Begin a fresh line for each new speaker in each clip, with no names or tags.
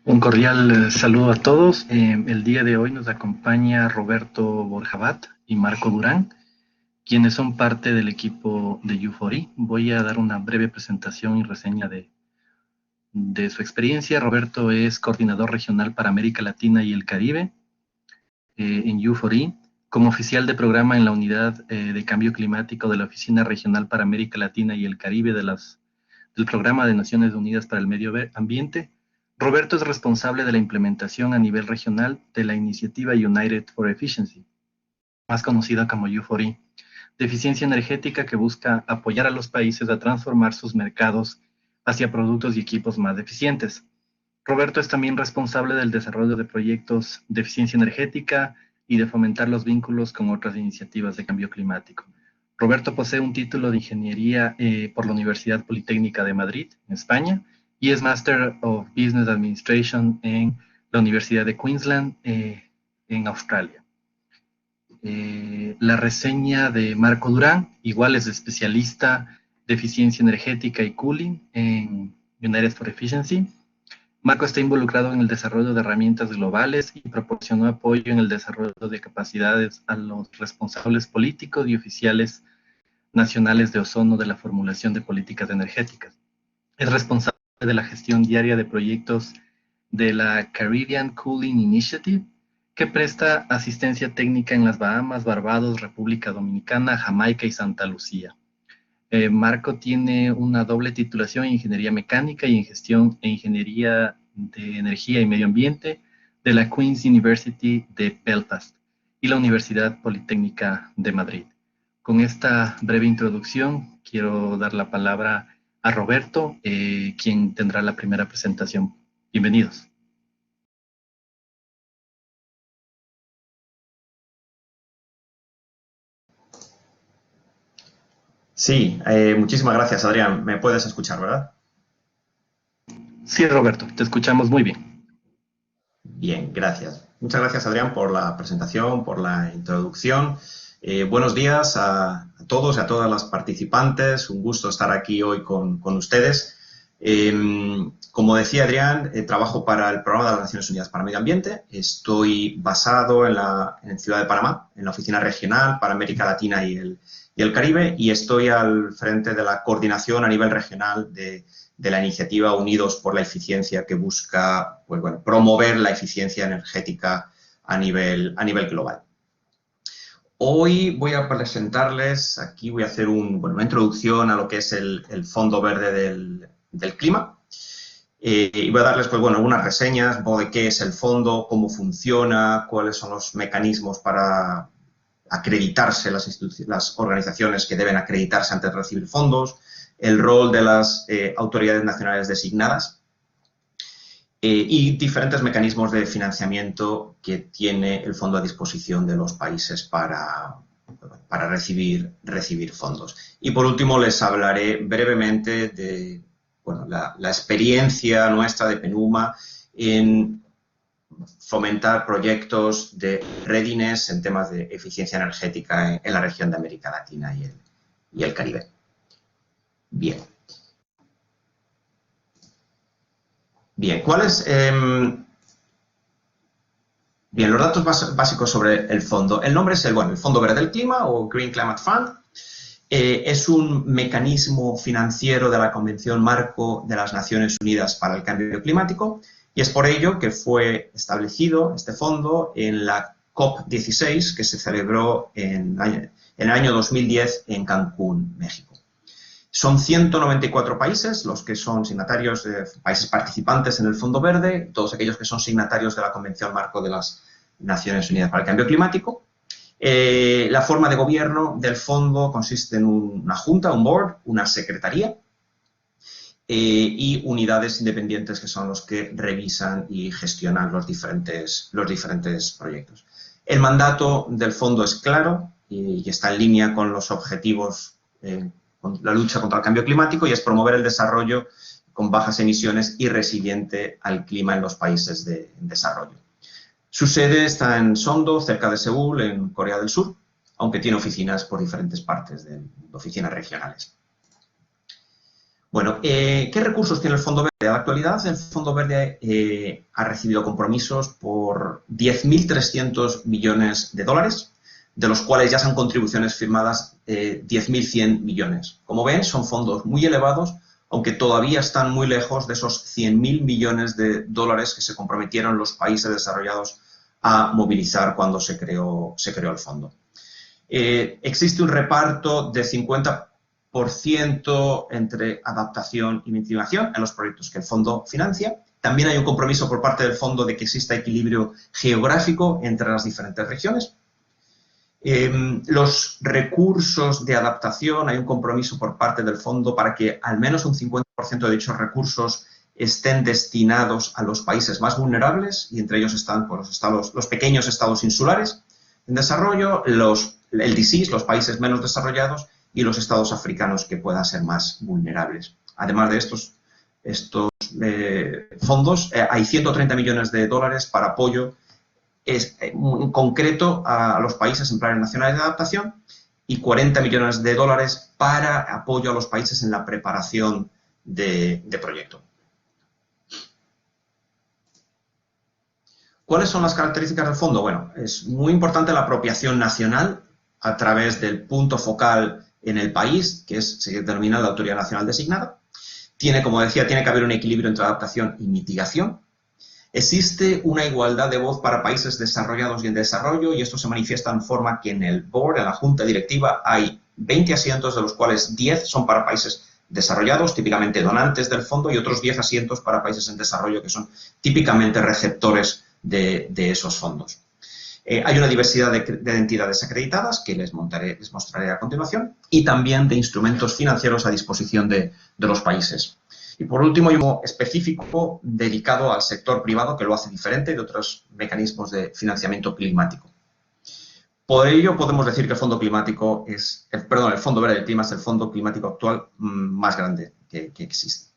Un cordial saludo a todos. El día de hoy nos acompaña Roberto Borjabat y Marco Durán, quienes son parte del equipo de U4E. Voy a dar una breve presentación y reseña de su experiencia. Roberto es coordinador regional para América Latina y el Caribe en U4E, como oficial de programa en la unidad de cambio climático de la Oficina Regional para América Latina y el Caribe del Programa de Naciones Unidas para el Medio Ambiente. Roberto es responsable de la implementación a nivel regional de la iniciativa United for Efficiency, más conocida como U4E, de eficiencia energética que busca apoyar a los países a transformar sus mercados hacia productos y equipos más eficientes. Roberto es también responsable del desarrollo de proyectos de eficiencia energética y de fomentar los vínculos con otras iniciativas de cambio climático. Roberto posee un título de ingeniería por la Universidad Politécnica de Madrid, en España, y es Master of Business Administration en la Universidad de Queensland, en Australia. La reseña de Marco Durán, igual es especialista de eficiencia energética y cooling en United for Efficiency. Marco está involucrado en el desarrollo de herramientas globales y proporcionó apoyo en el desarrollo de capacidades a los responsables políticos y oficiales nacionales de ozono de la formulación de políticas energéticas. Es responsable de la gestión diaria de proyectos de la Caribbean Cooling Initiative, que presta asistencia técnica en las Bahamas, Barbados, República Dominicana, Jamaica y Santa Lucía. Marco tiene una doble titulación en Ingeniería Mecánica y en Gestión e Ingeniería de Energía y Medio Ambiente de la Queen's University de Belfast y la Universidad Politécnica de Madrid. Con esta breve introducción, quiero dar la palabra a Roberto, quien tendrá la primera presentación. Bienvenidos.
Sí, muchísimas gracias, Adrián. ¿Me puedes escuchar, verdad?
Sí, Roberto, te escuchamos muy bien.
Bien, gracias. Muchas gracias, Adrián, por la presentación, por la introducción. Buenos días a todos y a todas las participantes. Un gusto estar aquí hoy con ustedes. Como decía Adrián, trabajo para el Programa de las Naciones Unidas para el Medio Ambiente. Estoy basado en Ciudad de Panamá, en la Oficina Regional para América Latina y el Caribe, y estoy al frente de la coordinación a nivel regional de la iniciativa Unidos por la Eficiencia, que busca promover la eficiencia energética a nivel global. Hoy voy a presentarles, aquí voy a hacer una introducción a lo que es el Fondo Verde del Clima. Y voy a darles algunas reseñas de qué es el fondo, cómo funciona, cuáles son los mecanismos para acreditarse las organizaciones que deben acreditarse antes de recibir fondos, el rol de las autoridades nacionales designadas y diferentes mecanismos de financiamiento que tiene el fondo a disposición de los países para recibir fondos. Y por último les hablaré brevemente de la experiencia nuestra de PENUMA en fomentar proyectos de readiness en temas de eficiencia energética en la región de América Latina y el Caribe. Bien. Bien, ¿cuáles? Bien, los datos básicos sobre el fondo. El nombre es el Fondo Verde del Clima o Green Climate Fund. Es un mecanismo financiero de la Convención Marco de las Naciones Unidas para el Cambio Climático, y es por ello que fue establecido este fondo en la COP16 que se celebró en el año 2010 en Cancún, México. Son 194 países los que son signatarios, países participantes en el Fondo Verde, todos aquellos que son signatarios de la Convención Marco de las Naciones Unidas para el Cambio Climático. La forma de gobierno del fondo consiste en una junta, un board, una secretaría y unidades independientes que son los que revisan y gestionan los diferentes proyectos. El mandato del fondo es claro y está en línea con los objetivos con la lucha contra el cambio climático, y es promover el desarrollo con bajas emisiones y resiliente al clima en los países de desarrollo. Su sede está en Sondo, cerca de Seúl, en Corea del Sur, aunque tiene oficinas por diferentes partes del mundo, oficinas regionales. Bueno, ¿qué recursos tiene el Fondo Verde? En la actualidad, el Fondo Verde ha recibido compromisos por 10.300 millones de dólares, de los cuales ya son contribuciones firmadas 10.100 millones. Como ven, son fondos muy elevados, aunque todavía están muy lejos de esos 100.000 millones de dólares que se comprometieron los países desarrollados a movilizar cuando se creó el fondo. Existe un reparto de 50% entre adaptación y mitigación en los proyectos que el fondo financia. También hay un compromiso por parte del fondo de que exista equilibrio geográfico entre las diferentes regiones. Los recursos de adaptación, hay un compromiso por parte del fondo para que al menos un 50% de dichos recursos estén destinados a los países más vulnerables, y entre ellos están pues, los pequeños estados insulares en desarrollo, los LDCs, los países menos desarrollados, y los estados africanos que puedan ser más vulnerables. Además de estos fondos, hay 130 millones de dólares para apoyo en concreto a los países en planes nacionales de adaptación y 40 millones de dólares para apoyo a los países en la preparación de proyecto. ¿Cuáles son las características del fondo? Bueno, es muy importante la apropiación nacional a través del punto focal en el país, que se denomina la Autoridad Nacional Designada. Como decía, tiene que haber un equilibrio entre adaptación y mitigación. Existe una igualdad de voz para países desarrollados y en desarrollo, y esto se manifiesta en forma que en el board, en la junta directiva, hay 20 asientos, de los cuales 10 son para países desarrollados, típicamente donantes del fondo, y otros 10 asientos para países en desarrollo, que son típicamente receptores de esos fondos. Hay una diversidad de entidades acreditadas, que les mostraré a continuación, y también de instrumentos financieros a disposición de los países. Y por último, hay uno específico dedicado al sector privado, que lo hace diferente de otros mecanismos de financiamiento climático. Por ello, podemos decir que el Fondo Climático el Fondo Verde del Clima es el fondo climático actual más grande que existe.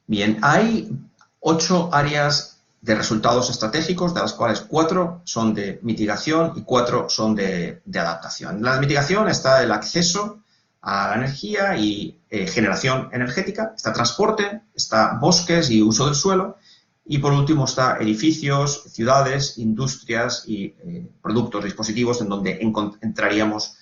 Bien, hay 8 áreas de resultados estratégicos, de las cuales 4 son de mitigación y 4 son de adaptación. En la mitigación está el acceso a la energía y generación energética, está transporte, está bosques y uso del suelo, y por último está edificios, ciudades, industrias y productos, dispositivos, en donde entraríamos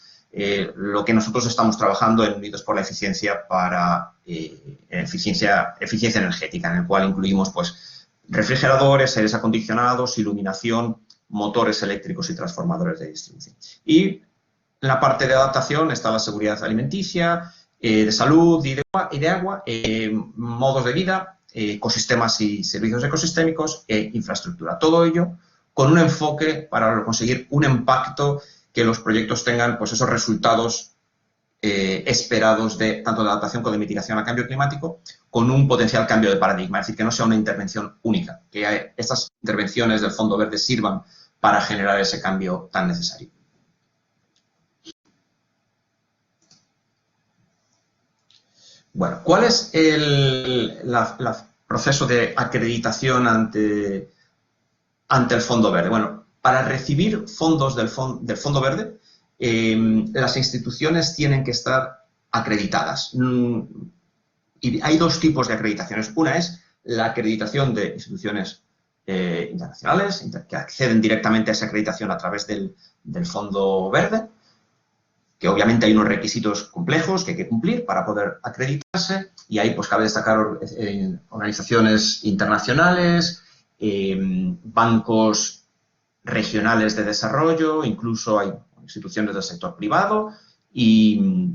lo que nosotros estamos trabajando en Unidos por la Eficiencia para eficiencia energética, en el cual incluimos pues, refrigeradores, aires acondicionados, iluminación, motores eléctricos y transformadores de distribución. Y en la parte de adaptación está la seguridad alimenticia, de salud y de agua, modos de vida, ecosistemas y servicios ecosistémicos e infraestructura. Todo ello con un enfoque para conseguir un impacto que los proyectos tengan pues, esos resultados esperados tanto de adaptación como de mitigación al cambio climático, con un potencial cambio de paradigma, es decir, que no sea una intervención única, que estas intervenciones del Fondo Verde sirvan para generar ese cambio tan necesario. Bueno, ¿cuál es el proceso de acreditación ante el Fondo Verde? Bueno, para recibir fondos del Fondo Verde, las instituciones tienen que estar acreditadas. Y hay 2 tipos de acreditaciones. Una es la acreditación de instituciones internacionales, que acceden directamente a esa acreditación a través del Fondo Verde, que obviamente hay unos requisitos complejos que hay que cumplir para poder acreditarse, y ahí pues cabe destacar organizaciones internacionales, bancos regionales de desarrollo, incluso hay instituciones del sector privado, y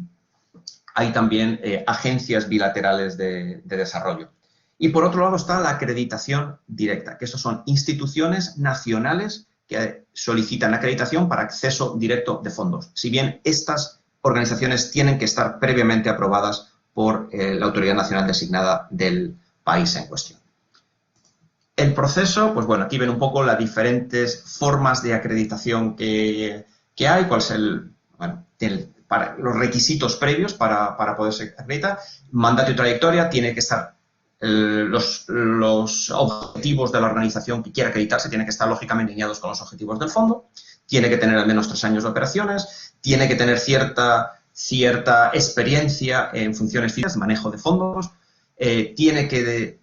hay también agencias bilaterales de desarrollo. Y por otro lado está la acreditación directa, que estos son instituciones nacionales que solicitan acreditación para acceso directo de fondos. Si bien estas organizaciones tienen que estar previamente aprobadas por la Autoridad Nacional Designada del país en cuestión. El proceso, pues bueno, aquí ven un poco las diferentes formas de acreditación que hay, cuál es los requisitos previos para poderse acreditar. Mandato y trayectoria, tiene que estar los objetivos de la organización que quiera acreditarse tienen que estar lógicamente alineados con los objetivos del fondo, tiene que tener al menos 3 años de operaciones, tiene que tener cierta cierta experiencia en funciones financieras, manejo de fondos, tiene que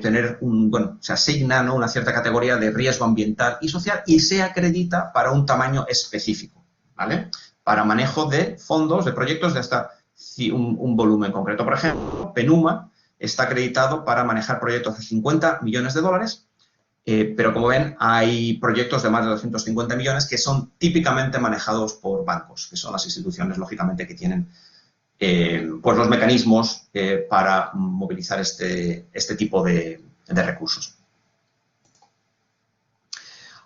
tener se asigna, ¿no?, una cierta categoría de riesgo ambiental y social y se acredita para un tamaño específico, ¿vale? Para manejo de fondos, de proyectos de hasta un volumen concreto. Por ejemplo, Penuma está acreditado para manejar proyectos de 50 millones de dólares, pero como ven, hay proyectos de más de 250 millones que son típicamente manejados por bancos, que son las instituciones, lógicamente, que tienen pues los mecanismos para movilizar este tipo de recursos.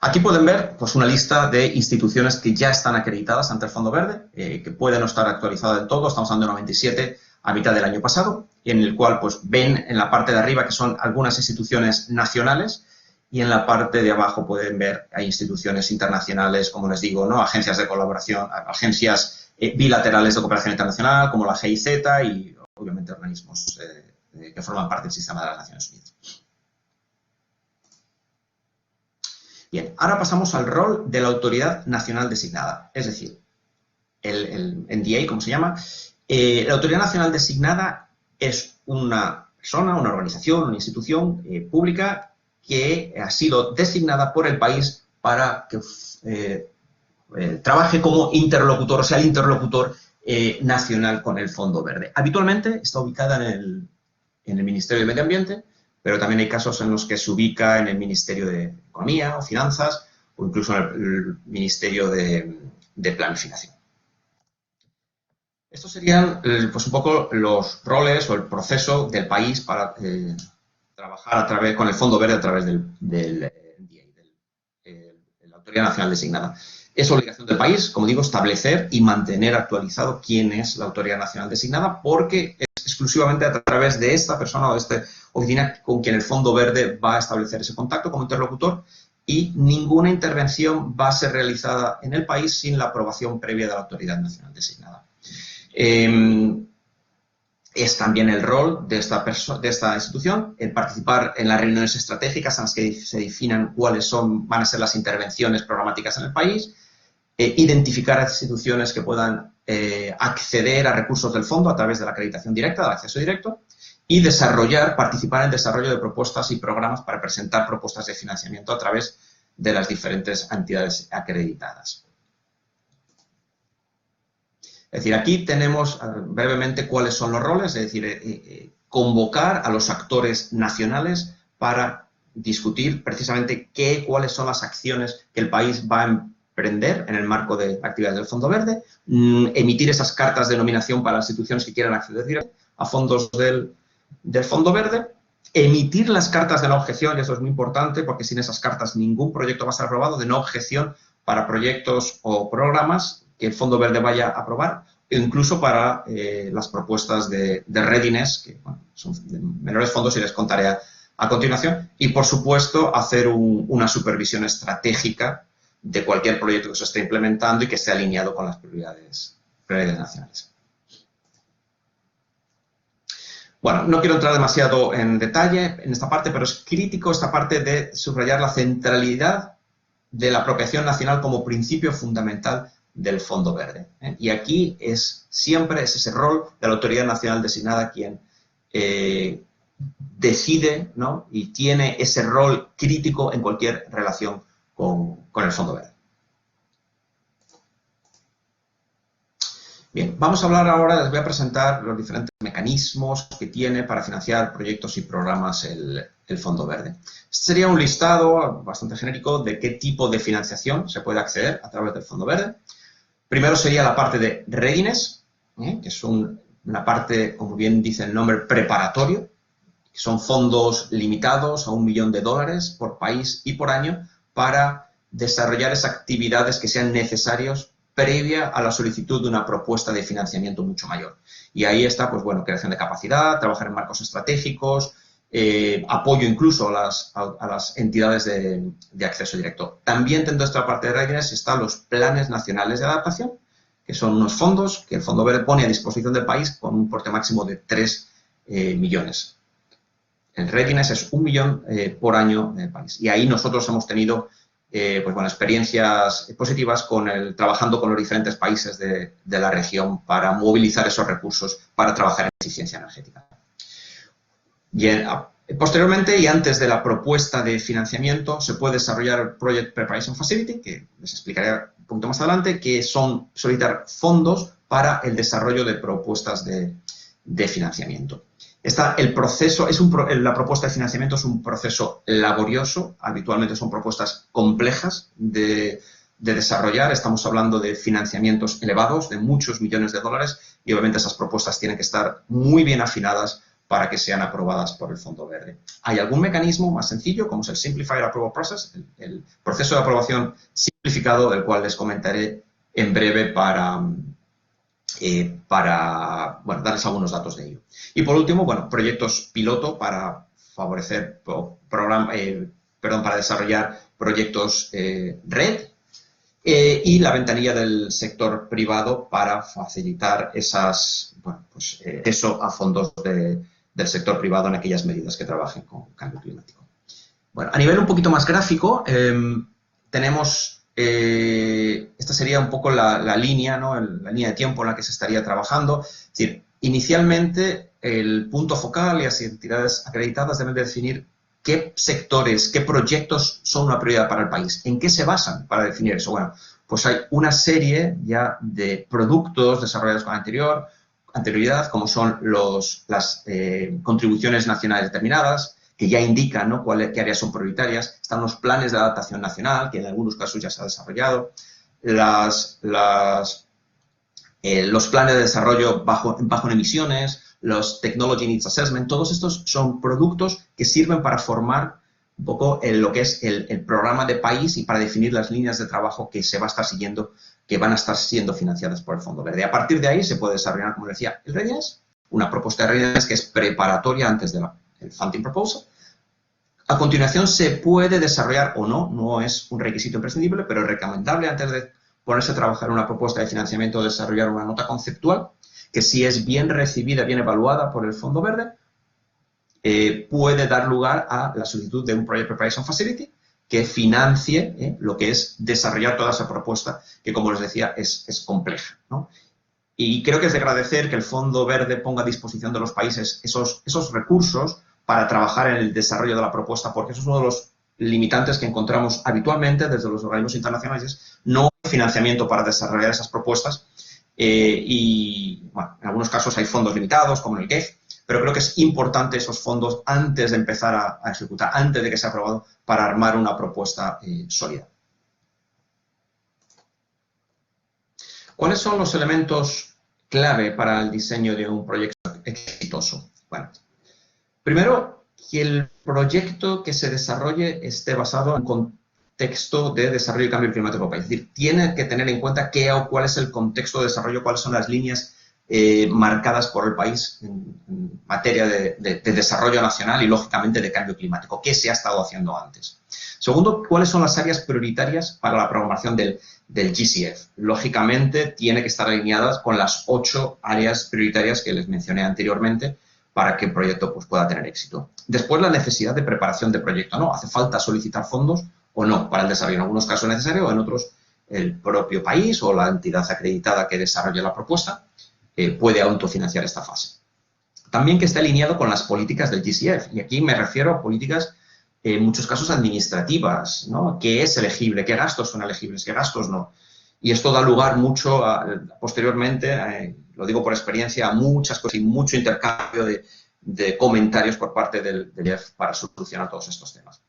Aquí pueden ver pues, una lista de instituciones que ya están acreditadas ante el Fondo Verde, que pueden no estar actualizadas del todo. Estamos hablando de 97 a mitad del año pasado, en el cual pues, ven en la parte de arriba que son algunas instituciones nacionales y en la parte de abajo pueden ver hay instituciones internacionales, como les digo, ¿no?, agencias de colaboración, agencias bilaterales de cooperación internacional, como la GIZ y, obviamente, organismos que forman parte del sistema de las Naciones Unidas. Bien, ahora pasamos al rol de la autoridad nacional designada, es decir, el NDA, como se llama. La autoridad nacional designada es una persona, una organización, una institución pública que ha sido designada por el país para que trabaje como interlocutor, o sea, el interlocutor nacional con el Fondo Verde. Habitualmente está ubicada en el Ministerio de Medio Ambiente, pero también hay casos en los que se ubica en el Ministerio de Economía o Finanzas o incluso en el Ministerio de Planificación. Estos serían pues un poco los roles o el proceso del país para trabajar con el Fondo Verde a través de la Autoridad Nacional Designada. Es obligación del país, como digo, establecer y mantener actualizado quién es la Autoridad Nacional Designada, porque es exclusivamente a través de esta persona o de esta oficina con quien el Fondo Verde va a establecer ese contacto como interlocutor y ninguna intervención va a ser realizada en el país sin la aprobación previa de la Autoridad Nacional Designada. Es también el rol de esta institución el participar en las reuniones estratégicas en las que se definan cuáles van a ser las intervenciones programáticas en el país, identificar a instituciones que puedan acceder a recursos del fondo a través de la acreditación directa, del acceso directo, y participar en el desarrollo de propuestas y programas para presentar propuestas de financiamiento a través de las diferentes entidades acreditadas. Es decir, aquí tenemos brevemente cuáles son los roles, es decir, convocar a los actores nacionales para discutir precisamente cuáles son las acciones que el país va a emprender en el marco de actividades del Fondo Verde, emitir esas cartas de nominación para las instituciones que quieran acceder a fondos del Fondo Verde, emitir las cartas de no objeción, y eso es muy importante porque sin esas cartas ningún proyecto va a ser aprobado, de no objeción para proyectos o programas que el Fondo Verde vaya a aprobar, e incluso para las propuestas de readiness, que bueno, son de menores fondos y les contaré a continuación, y por supuesto hacer una supervisión estratégica de cualquier proyecto que se esté implementando y que esté alineado con las prioridades nacionales. Bueno, no quiero entrar demasiado en detalle en esta parte, pero es crítico esta parte de subrayar la centralidad de la apropiación nacional como principio fundamental del Fondo Verde. Y aquí siempre es ese rol de la Autoridad Nacional Designada quien decide, ¿no?, y tiene ese rol crítico en cualquier relación con el Fondo Verde. Bien, vamos a hablar ahora, les voy a presentar los diferentes mecanismos que tiene para financiar proyectos y programas el Fondo Verde. Este sería un listado bastante genérico de qué tipo de financiación se puede acceder a través del Fondo Verde. Primero sería la parte de readiness, que es una parte, como bien dice el nombre, preparatorio, que son fondos limitados a $1 millón por país y por año para desarrollar esas actividades que sean necesarias previa a la solicitud de una propuesta de financiamiento mucho mayor. Y ahí está, pues bueno, creación de capacidad, trabajar en marcos estratégicos, apoyo incluso a las entidades de acceso directo. También dentro de esta parte de readiness están los planes nacionales de adaptación, que son unos fondos que el Fondo Verde pone a disposición del país con un importe máximo de 3 millones. El readiness es $1 millón por año en el país. Y ahí nosotros hemos tenido pues bueno, experiencias positivas trabajando con los diferentes países de la región para movilizar esos recursos para trabajar en eficiencia energética. Posteriormente y antes de la propuesta de financiamiento se puede desarrollar el Project Preparation Facility, que les explicaré un poquito más adelante, que son solicitar fondos para el desarrollo de propuestas de financiamiento. El proceso, la propuesta de financiamiento es un proceso laborioso, habitualmente son propuestas complejas de desarrollar, estamos hablando de financiamientos elevados, de muchos millones de dólares, y obviamente esas propuestas tienen que estar muy bien afinadas para que sean aprobadas por el Fondo Verde. Hay algún mecanismo más sencillo, como es el Simplified Approval Process, el proceso de aprobación simplificado, del cual les comentaré en breve para bueno, darles algunos datos de ello. Y por último, bueno, proyectos piloto para favorecer para desarrollar proyectos red y la ventanilla del sector privado para facilitar eso a fondos del sector privado en aquellas medidas que trabajen con cambio climático. Bueno, a nivel un poquito más gráfico, tenemos, esta sería un poco la línea, ¿no? La línea de tiempo en la que se estaría trabajando. Es decir, inicialmente el punto focal y las entidades acreditadas deben de definir qué sectores, qué proyectos son una prioridad para el país, en qué se basan para definir eso. Bueno, pues hay una serie ya de productos desarrollados con anterioridad, como son las contribuciones nacionales determinadas, que ya indican, ¿no?, qué áreas son prioritarias. Están los planes de adaptación nacional, que en algunos casos ya se ha desarrollado. Los planes de desarrollo bajo en emisiones, los Technology Needs Assessment, todos estos son productos que sirven para formar un poco lo que es el programa de país y para definir las líneas de trabajo que se va a estar siguiendo, que van a estar siendo financiadas por el Fondo Verde. A partir de ahí se puede desarrollar, como decía, el readiness, una propuesta de readiness que es preparatoria antes del funding proposal. A continuación se puede desarrollar o no es un requisito imprescindible, pero es recomendable antes de ponerse a trabajar una propuesta de financiamiento, desarrollar una nota conceptual que, si es bien recibida, bien evaluada por el Fondo Verde, puede dar lugar a la solicitud de un Project Preparation Facility que financie lo que es desarrollar toda esa propuesta, que, como les decía, es compleja, ¿no? Y creo que es de agradecer que el Fondo Verde ponga a disposición de los países esos recursos para trabajar en el desarrollo de la propuesta, porque eso es uno de los limitantes que encontramos habitualmente desde los organismos internacionales. No hay financiamiento para desarrollar esas propuestas y, bueno, en algunos casos hay fondos limitados, como en el GEF, pero creo que es importante esos fondos antes de empezar a ejecutar, antes de que sea aprobado, para armar una propuesta sólida. ¿Cuáles son los elementos clave para el diseño de un proyecto exitoso? Bueno, primero, que el proyecto que se desarrolle esté basado en un contexto de desarrollo y cambio climático. Es decir, tiene que tener en cuenta cuál es el contexto de desarrollo, cuáles son las líneas marcadas por el país en materia de desarrollo nacional y, lógicamente, de cambio climático. ¿Qué se ha estado haciendo antes? Segundo, ¿cuáles son las áreas prioritarias para la programación del GCF? Lógicamente, tiene que estar alineadas con las 8 áreas prioritarias que les mencioné anteriormente para que el proyecto pueda tener éxito. Después, la necesidad de preparación de proyecto, ¿no? ¿Hace falta solicitar fondos o no para el desarrollo? En algunos casos es necesario, en otros el propio país o la entidad acreditada que desarrolle la propuesta puede autofinanciar esta fase. También que esté alineado con las políticas del GCF, y aquí me refiero a políticas en muchos casos administrativas, ¿no? ¿Qué es elegible? ¿Qué gastos son elegibles? ¿Qué gastos no? Y esto da lugar mucho posteriormente, lo digo por experiencia, a muchas cosas y mucho intercambio de comentarios por parte del GCF para solucionar todos estos temas.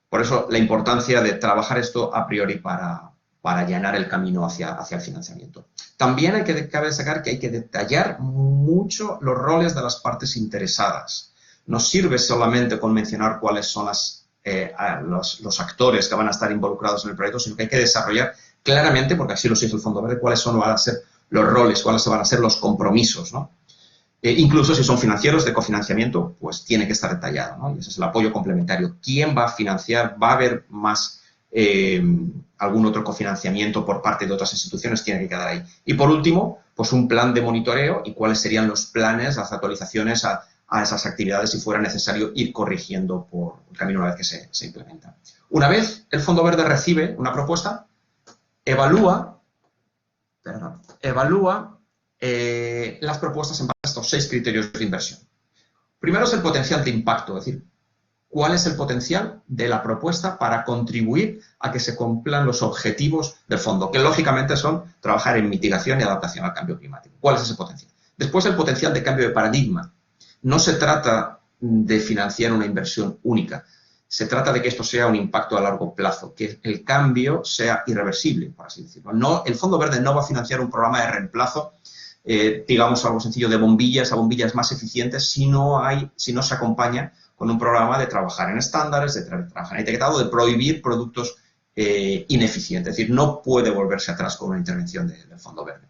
Por eso la importancia de trabajar esto a priori para allanar el camino hacia el financiamiento. También cabe destacar que hay que detallar mucho los roles de las partes interesadas. No sirve solamente con mencionar cuáles son los actores que van a estar involucrados en el proyecto, sino que hay que desarrollar claramente, porque así lo hizo el Fondo Verde, cuáles van a ser los roles, cuáles van a ser los compromisos, ¿no? Incluso si son financieros de cofinanciamiento, pues tiene que estar detallado, ¿no? Y ese es el apoyo complementario. ¿Quién va a financiar? ¿Va a haber más algún otro cofinanciamiento por parte de otras instituciones? Tiene que quedar ahí. Y por último, pues un plan de monitoreo y cuáles serían los planes, las actualizaciones a a esas actividades si fuera necesario ir corrigiendo por el camino una vez que se implementa. Una vez el Fondo Verde recibe una propuesta, evalúa las propuestas en base a estos 6 criterios de inversión. Primero es el potencial de impacto, es decir, cuál es el potencial de la propuesta para contribuir a que se cumplan los objetivos del fondo, que lógicamente son trabajar en mitigación y adaptación al cambio climático. ¿Cuál es ese potencial? Después el potencial de cambio de paradigma. No se trata de financiar una inversión única, se trata de que esto sea un impacto a largo plazo, que el cambio sea irreversible, por así decirlo. No, el Fondo Verde no va a financiar un programa de reemplazo, digamos algo sencillo, de bombillas a bombillas más eficientes si no se acompaña con un programa de trabajar en estándares, de trabajar en etiquetado, de prohibir productos ineficientes. Es decir, no puede volverse atrás con una intervención del Fondo Verde.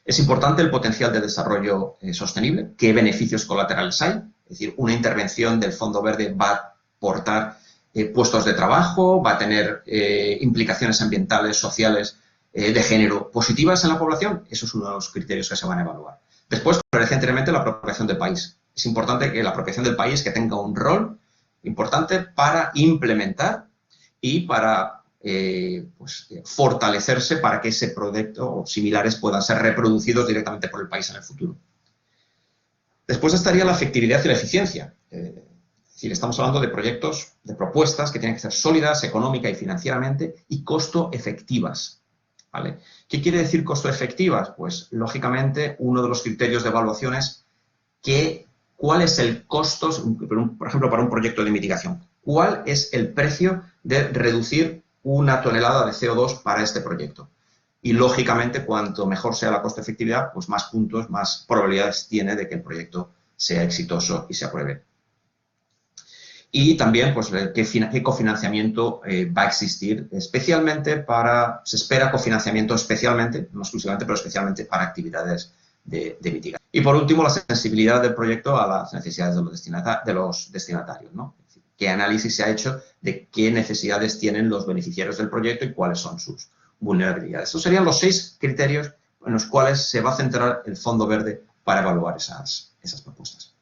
Es importante el potencial de desarrollo sostenible. ¿Qué beneficios colaterales hay? Es decir, una intervención del Fondo Verde va a aportar puestos de trabajo, va a tener implicaciones ambientales, sociales, de género positivas en la población. Eso es uno de los criterios que se van a evaluar. Después, como decía anteriormente, la apropiación del país. Es importante que la apropiación del país que tenga un rol importante para implementar y para fortalecerse para que ese proyecto o similares puedan ser reproducidos directamente por el país en el futuro. Después estaría la efectividad y la eficiencia. Es decir, estamos hablando de proyectos, de propuestas que tienen que ser sólidas, económica y financieramente y costo efectivas. ¿Vale? ¿Qué quiere decir costo efectivas? Pues, lógicamente, uno de los criterios de evaluación es cuál es el costo, por ejemplo, para un proyecto de mitigación. ¿Cuál es el precio de reducir una tonelada de CO2 para este proyecto? Y, lógicamente, cuanto mejor sea la costo-efectividad, pues más puntos, más probabilidades tiene de que el proyecto sea exitoso y se apruebe. Y también, pues, qué cofinanciamiento va a existir, especialmente se espera cofinanciamiento especialmente, no exclusivamente, pero especialmente para actividades de mitigación. Y, por último, la sensibilidad del proyecto a las necesidades de los destinatarios, ¿no? Es decir, qué análisis se ha hecho de qué necesidades tienen los beneficiarios del proyecto y cuáles son sus vulnerabilidades. Estos serían los 6 criterios en los cuales se va a centrar el Fondo Verde para evaluar esas propuestas.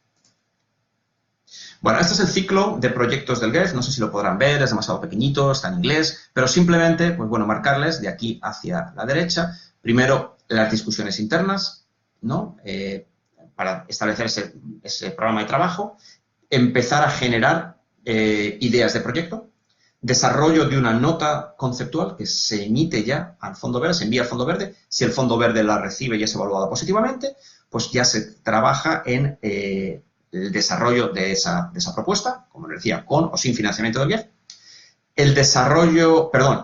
Bueno, este es el ciclo de proyectos del GEF, no sé si lo podrán ver, es demasiado pequeñito, está en inglés, pero simplemente, pues bueno, marcarles de aquí hacia la derecha, primero las discusiones internas, ¿no? Para establecer ese programa de trabajo, empezar a generar ideas de proyecto, desarrollo de una nota conceptual que se emite ya al Fondo Verde, se envía al Fondo Verde, si el Fondo Verde la recibe y es evaluada positivamente, pues ya se trabaja en el desarrollo de esa propuesta, como les decía, con o sin financiamiento del GEF,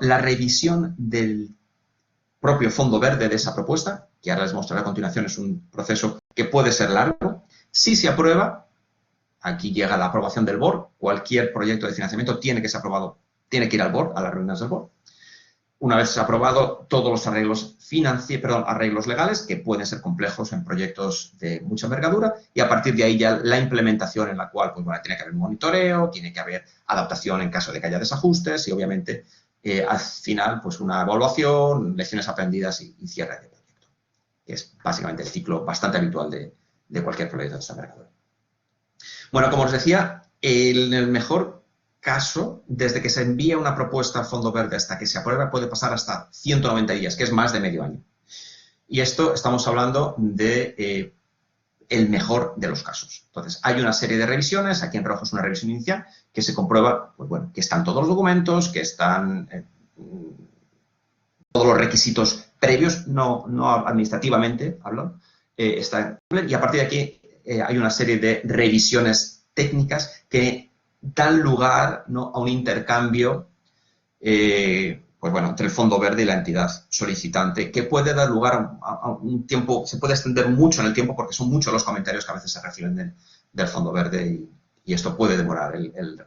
la revisión del propio Fondo Verde de esa propuesta, que ahora les mostraré a continuación, es un proceso que puede ser largo. Si se aprueba, aquí llega la aprobación del BORD, cualquier proyecto de financiamiento tiene que ser aprobado, tiene que ir al BORD, a las reuniones del BORD. Una vez aprobado, todos los arreglos legales, que pueden ser complejos en proyectos de mucha envergadura, y a partir de ahí ya la implementación en la cual pues, bueno, tiene que haber monitoreo, tiene que haber adaptación en caso de que haya desajustes y obviamente al final pues una evaluación, lecciones aprendidas y cierre de proyecto, que es básicamente el ciclo bastante habitual de cualquier proyecto de esta envergadura. Bueno, como os decía, en el mejor caso, desde que se envía una propuesta al Fondo Verde hasta que se aprueba, puede pasar hasta 190 días, que es más de medio año. Y esto estamos hablando de el mejor de los casos. Entonces, hay una serie de revisiones, aquí en rojo es una revisión inicial, que se comprueba, pues bueno, que están todos los documentos, que están todos los requisitos previos, no administrativamente, hablo, y a partir de aquí hay una serie de revisiones técnicas que dan lugar, ¿no?, a un intercambio pues bueno, entre el Fondo Verde y la entidad solicitante, que puede dar lugar a un tiempo, se puede extender mucho en el tiempo porque son muchos los comentarios que a veces se reciben del Fondo Verde y esto puede demorar el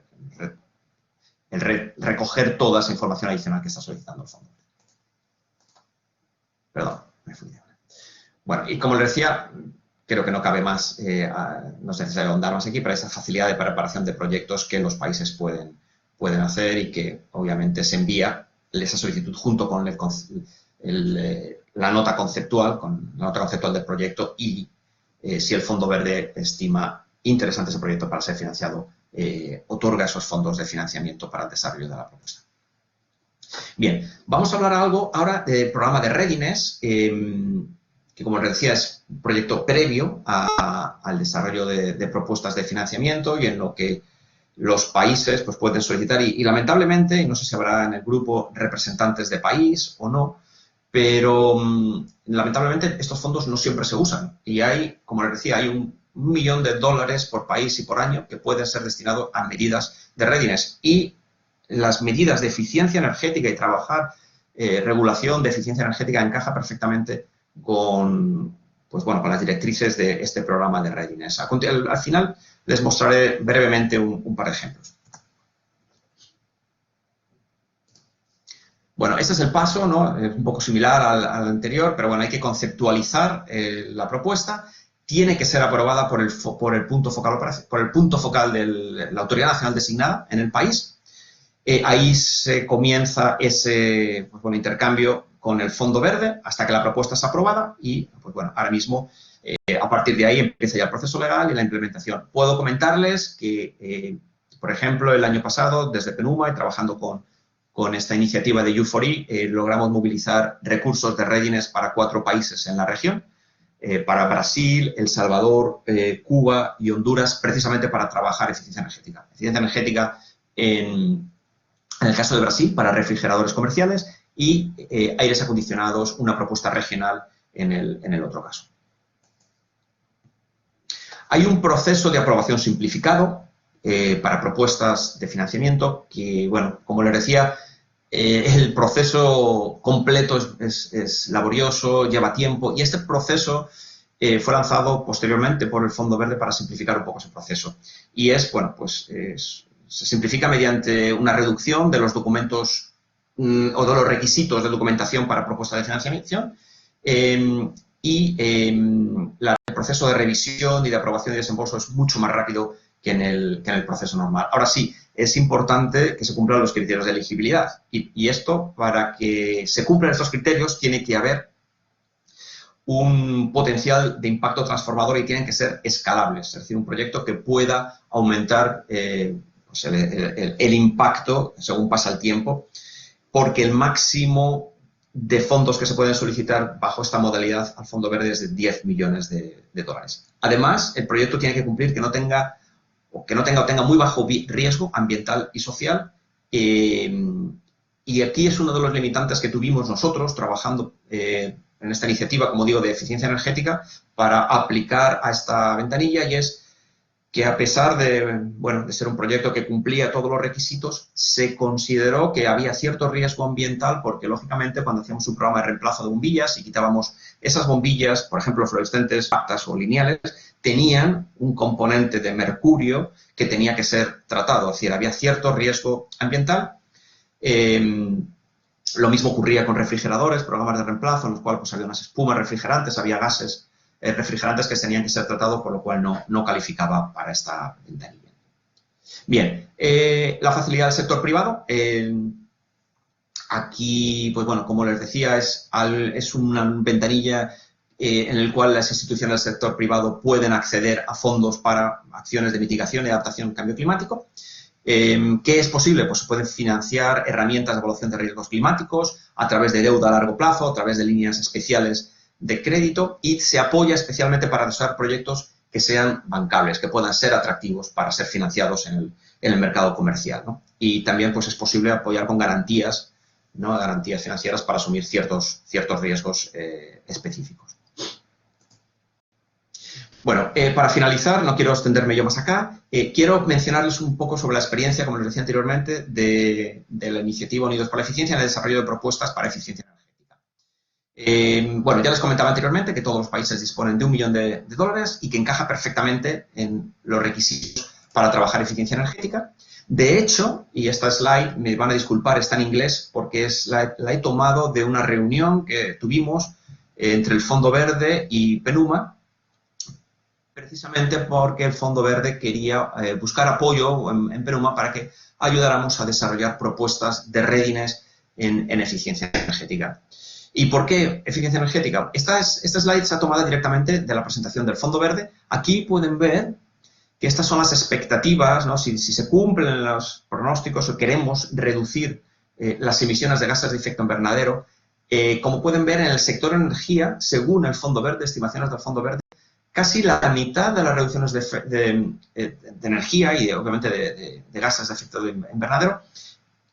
recoger toda esa información adicional que está solicitando el Fondo Verde. Perdón, me fui. Bueno, y como les decía, creo que no cabe más, no es necesario ahondar más aquí, para esa facilidad de preparación de proyectos que los países pueden hacer y que obviamente se envía esa solicitud junto con la nota conceptual, del proyecto y si el Fondo Verde estima interesante ese proyecto para ser financiado, otorga esos fondos de financiamiento para el desarrollo de la propuesta. Bien, vamos a hablar algo ahora del programa de Readiness, que como les decía es un proyecto previo al desarrollo de propuestas de financiamiento y en lo que los países pues, pueden solicitar y lamentablemente, y no sé si habrá en el grupo representantes de país o no, pero lamentablemente estos fondos no siempre se usan y hay, como les decía, hay $1 millón por país y por año que pueden ser destinados a medidas de readiness y las medidas de eficiencia energética y trabajar regulación de eficiencia energética encaja perfectamente con, pues, bueno, con las directrices de este programa de readiness. Al final les mostraré brevemente un par de ejemplos. Bueno, este es el paso, ¿no? Es un poco similar al anterior, pero bueno, hay que conceptualizar la propuesta. Tiene que ser aprobada por el punto focal de la Autoridad Nacional designada en el país. Ahí se comienza ese pues, bueno, intercambio con el Fondo Verde hasta que la propuesta es aprobada y, pues bueno, ahora mismo, a partir de ahí empieza ya el proceso legal y la implementación. Puedo comentarles que, por ejemplo, el año pasado, desde PENUMA y trabajando con esta iniciativa de U4E, logramos movilizar recursos de readiness para 4 países en la región, para Brasil, El Salvador, Cuba y Honduras, precisamente para trabajar eficiencia energética. Eficiencia energética en el caso de Brasil, para refrigeradores comerciales y aires acondicionados, una propuesta regional en el otro caso. Hay un proceso de aprobación simplificado para propuestas de financiamiento que, bueno, como les decía, el proceso completo es laborioso, lleva tiempo y este proceso fue lanzado posteriormente por el Fondo Verde para simplificar un poco ese proceso. Y es, bueno, pues se simplifica mediante una reducción de los documentos o de los requisitos de documentación para propuestas de financiación y el proceso de revisión y de aprobación y desembolso es mucho más rápido que en el proceso normal. Ahora sí, es importante que se cumplan los criterios de elegibilidad y esto, para que se cumplan estos criterios, tiene que haber un potencial de impacto transformador y tienen que ser escalables, es decir, un proyecto que pueda aumentar pues el impacto según pasa el tiempo, porque el máximo de fondos que se pueden solicitar bajo esta modalidad al Fondo Verde es de $10 millones. Además, el proyecto tiene que cumplir que no tenga o tenga muy bajo riesgo ambiental y social. Y aquí es uno de los limitantes que tuvimos nosotros trabajando en esta iniciativa, como digo, de eficiencia energética para aplicar a esta ventanilla, y es que a pesar de ser un proyecto que cumplía todos los requisitos, se consideró que había cierto riesgo ambiental porque, lógicamente, cuando hacíamos un programa de reemplazo de bombillas y quitábamos esas bombillas, por ejemplo, fluorescentes, pactas o lineales, tenían un componente de mercurio que tenía que ser tratado, es decir, había cierto riesgo ambiental. Lo mismo ocurría con refrigeradores, programas de reemplazo, en los cuales pues, había unas espumas refrigerantes, había gases refrigerantes que tenían que ser tratados, por lo cual no calificaba para esta ventanilla. Bien, la facilidad del sector privado. Aquí, pues bueno, como les decía, es una ventanilla en la cual las instituciones del sector privado pueden acceder a fondos para acciones de mitigación y adaptación al cambio climático. ¿Qué es posible? Pues se pueden financiar herramientas de evaluación de riesgos climáticos a través de deuda a largo plazo, a través de líneas especiales de crédito, y se apoya especialmente para desarrollar proyectos que sean bancables, que puedan ser atractivos para ser financiados en el mercado comercial, ¿no? Y también pues, es posible apoyar con garantías, ¿no? Garantías financieras para asumir ciertos riesgos específicos. Bueno, para finalizar, no quiero extenderme yo más acá, quiero mencionarles un poco sobre la experiencia, como les decía anteriormente, de la iniciativa Unidos por la Eficiencia en el desarrollo de propuestas para eficiencia energética. Bueno, ya les comentaba anteriormente que todos los países disponen de $1 millón y que encaja perfectamente en los requisitos para trabajar eficiencia energética. De hecho, y esta slide, me van a disculpar, está en inglés porque la he tomado de una reunión que tuvimos entre el Fondo Verde y PENUMA, precisamente porque el Fondo Verde quería buscar apoyo en PENUMA para que ayudáramos a desarrollar propuestas de readiness en eficiencia energética. ¿Y por qué eficiencia energética? Esta slide se ha tomado directamente de la presentación del Fondo Verde. Aquí pueden ver que estas son las expectativas, ¿no? Si se cumplen los pronósticos o queremos reducir las emisiones de gases de efecto invernadero, como pueden ver en el sector energía, según el Fondo Verde, estimaciones del Fondo Verde, casi la mitad de las reducciones de energía y obviamente de gases de efecto invernadero,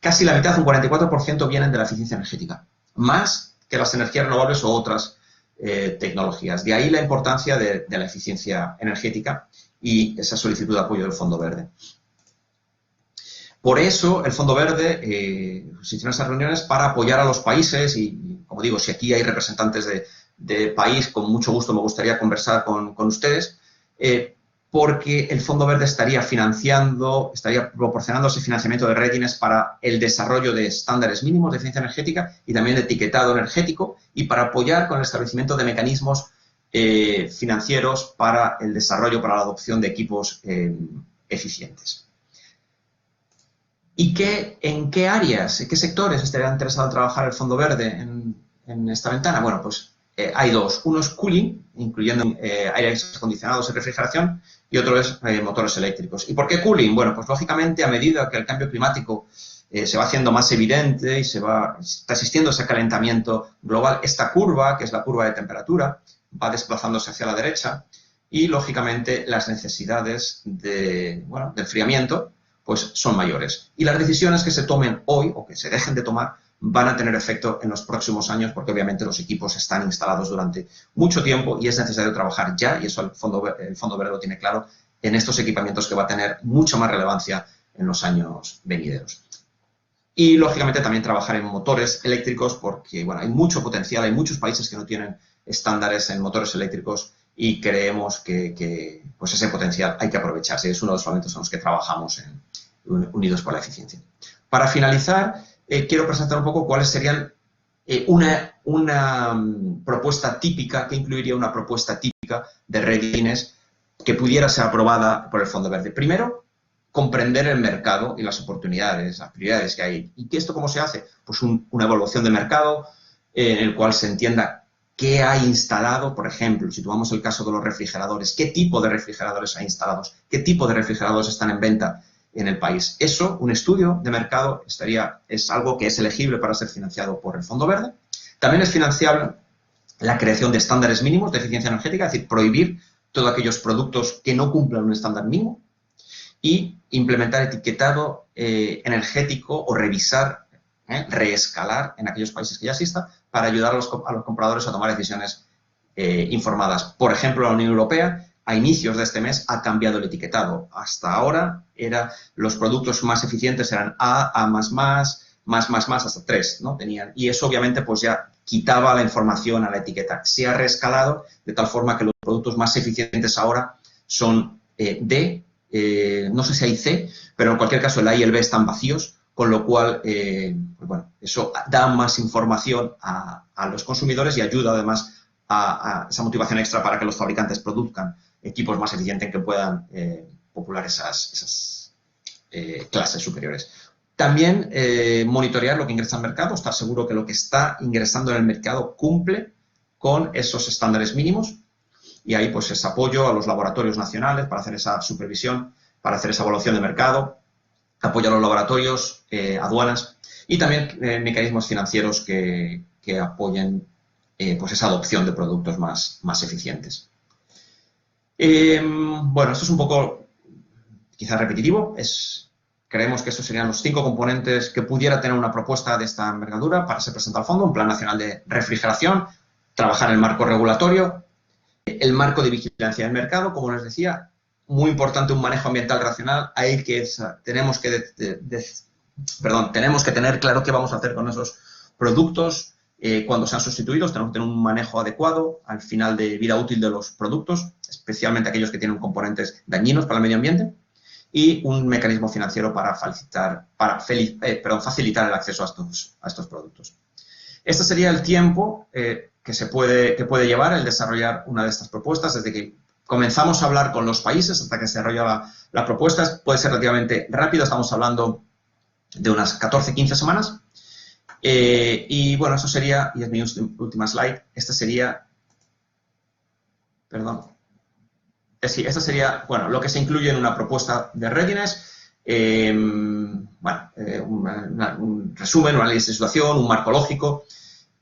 casi la mitad, un 44%, vienen de la eficiencia energética, más que las energías renovables o otras tecnologías. De ahí la importancia de la eficiencia energética y esa solicitud de apoyo del Fondo Verde. Por eso el Fondo Verde se hicieron esas reuniones para apoyar a los países y, como digo, si aquí hay representantes de país, con mucho gusto me gustaría conversar con ustedes, porque el Fondo Verde estaría proporcionando ese financiamiento de readiness para el desarrollo de estándares mínimos de eficiencia energética y también de etiquetado energético y para apoyar con el establecimiento de mecanismos financieros para el desarrollo, para la adopción de equipos eficientes. ¿Y en qué áreas, en qué sectores estaría interesado en trabajar el Fondo Verde en esta ventana? Bueno, pues hay dos. Uno es cooling, incluyendo aires acondicionados y refrigeración, y otro es motores eléctricos. ¿Y por qué cooling? Bueno, pues lógicamente a medida que el cambio climático se va haciendo más evidente y está existiendo ese calentamiento global, esta curva, que es la curva de temperatura, va desplazándose hacia la derecha y lógicamente las necesidades de enfriamiento pues son mayores. Y las decisiones que se tomen hoy o que se dejen de tomar van a tener efecto en los próximos años porque obviamente los equipos están instalados durante mucho tiempo y es necesario trabajar ya, y eso el Fondo Verde lo tiene claro, en estos equipamientos que va a tener mucha más relevancia en los años venideros. Y lógicamente también trabajar en motores eléctricos porque bueno, hay mucho potencial, hay muchos países que no tienen estándares en motores eléctricos y creemos que pues ese potencial hay que aprovecharse. Es uno de los elementos en los que trabajamos Unidos por la Eficiencia. Para finalizar, quiero presentar un poco cuáles serían una propuesta típica, que incluiría una propuesta típica de readiness que pudiera ser aprobada por el Fondo Verde. Primero, comprender el mercado y las oportunidades, las prioridades que hay. ¿Y esto cómo se hace? Pues una evaluación de mercado en el cual se entienda qué hay instalado, por ejemplo, si tomamos el caso de los refrigeradores, qué tipo de refrigeradores hay instalados, qué tipo de refrigeradores están en venta en el país. Eso, un estudio de mercado, es algo que es elegible para ser financiado por el Fondo Verde. También es financiable la creación de estándares mínimos de eficiencia energética, es decir, prohibir todos aquellos productos que no cumplan un estándar mínimo y implementar etiquetado energético o revisar, reescalar en aquellos países que ya exista para ayudar a los compradores a tomar decisiones informadas. Por ejemplo, la Unión Europea a inicios de este mes ha cambiado el etiquetado. Hasta ahora los productos más eficientes eran A++, hasta 3, ¿no? Y eso obviamente pues ya quitaba la información a la etiqueta. Se ha reescalado de tal forma que los productos más eficientes ahora son D, no sé si hay C, pero en cualquier caso el A y el B están vacíos, con lo cual pues bueno, eso da más información a los consumidores y ayuda además a esa motivación extra para que los fabricantes produzcan equipos más eficientes que puedan popular esas clases superiores. También monitorear lo que ingresa al mercado, estar seguro que lo que está ingresando en el mercado cumple con esos estándares mínimos y ahí pues es apoyo a los laboratorios nacionales para hacer esa supervisión, para hacer esa evaluación de mercado, apoyo a los laboratorios, aduanas y también mecanismos financieros que apoyen pues esa adopción de productos más eficientes. Bueno, esto es un poco quizá repetitivo, creemos que estos serían los 5 componentes que pudiera tener una propuesta de esta envergadura para ser presentada al fondo, un plan nacional de refrigeración, trabajar en el marco regulatorio, el marco de vigilancia del mercado, como les decía, muy importante un manejo ambiental racional, ahí tenemos que tener claro qué vamos a hacer con esos productos cuando sean sustituidos, tenemos que tener un manejo adecuado al final de vida útil de los productos, especialmente aquellos que tienen componentes dañinos para el medio ambiente, y un mecanismo financiero para facilitar el acceso a estos productos. Este sería el tiempo que puede llevar el desarrollar una de estas propuestas, desde que comenzamos a hablar con los países hasta que se desarrolla la propuesta. Puede ser relativamente rápido, estamos hablando de unas 14-15 semanas. Y bueno, eso sería, y es mi última slide, esta sería, perdón, sí, esta sería, bueno, lo que se incluye en una propuesta de readiness. Un resumen, un análisis de situación, un marco lógico,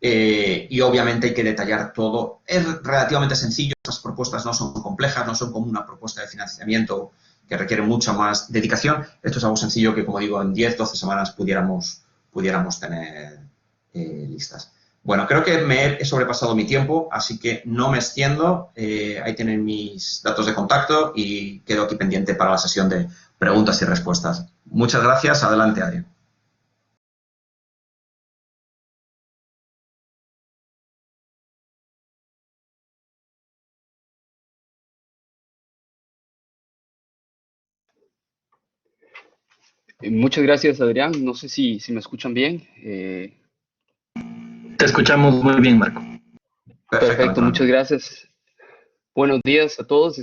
y obviamente hay que detallar todo. Es relativamente sencillo, estas propuestas no son complejas, no son como una propuesta de financiamiento que requiere mucha más dedicación. Esto es algo sencillo que, como digo, en 10, 12 semanas pudiéramos tener listas. Bueno, creo que me he sobrepasado mi tiempo, así que no me extiendo. Ahí tienen mis datos de contacto y quedo aquí pendiente para la sesión de preguntas y respuestas. Muchas gracias. Adelante, Adrián.
Muchas gracias, Adrián. No sé si me escuchan bien.
Te escuchamos muy bien, Marco.
Perfecto,
Perfectamente.
muchas gracias. Buenos días a todos.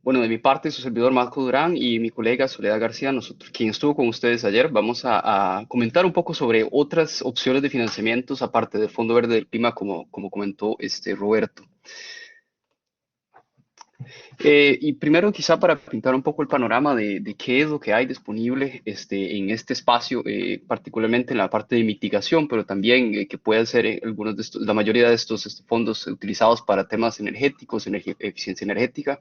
Bueno, de mi parte, su servidor Marco Durán y mi colega Soledad García, nosotros, quien estuvo con ustedes ayer, vamos a comentar un poco sobre otras opciones de financiamientos aparte del Fondo Verde del Clima, como comentó Roberto. Y primero, quizá para pintar un poco el panorama de qué es lo que hay disponible en este espacio, particularmente en la parte de mitigación, pero también que pueden ser algunos de estos, la mayoría de estos fondos utilizados para temas energéticos, eficiencia energética.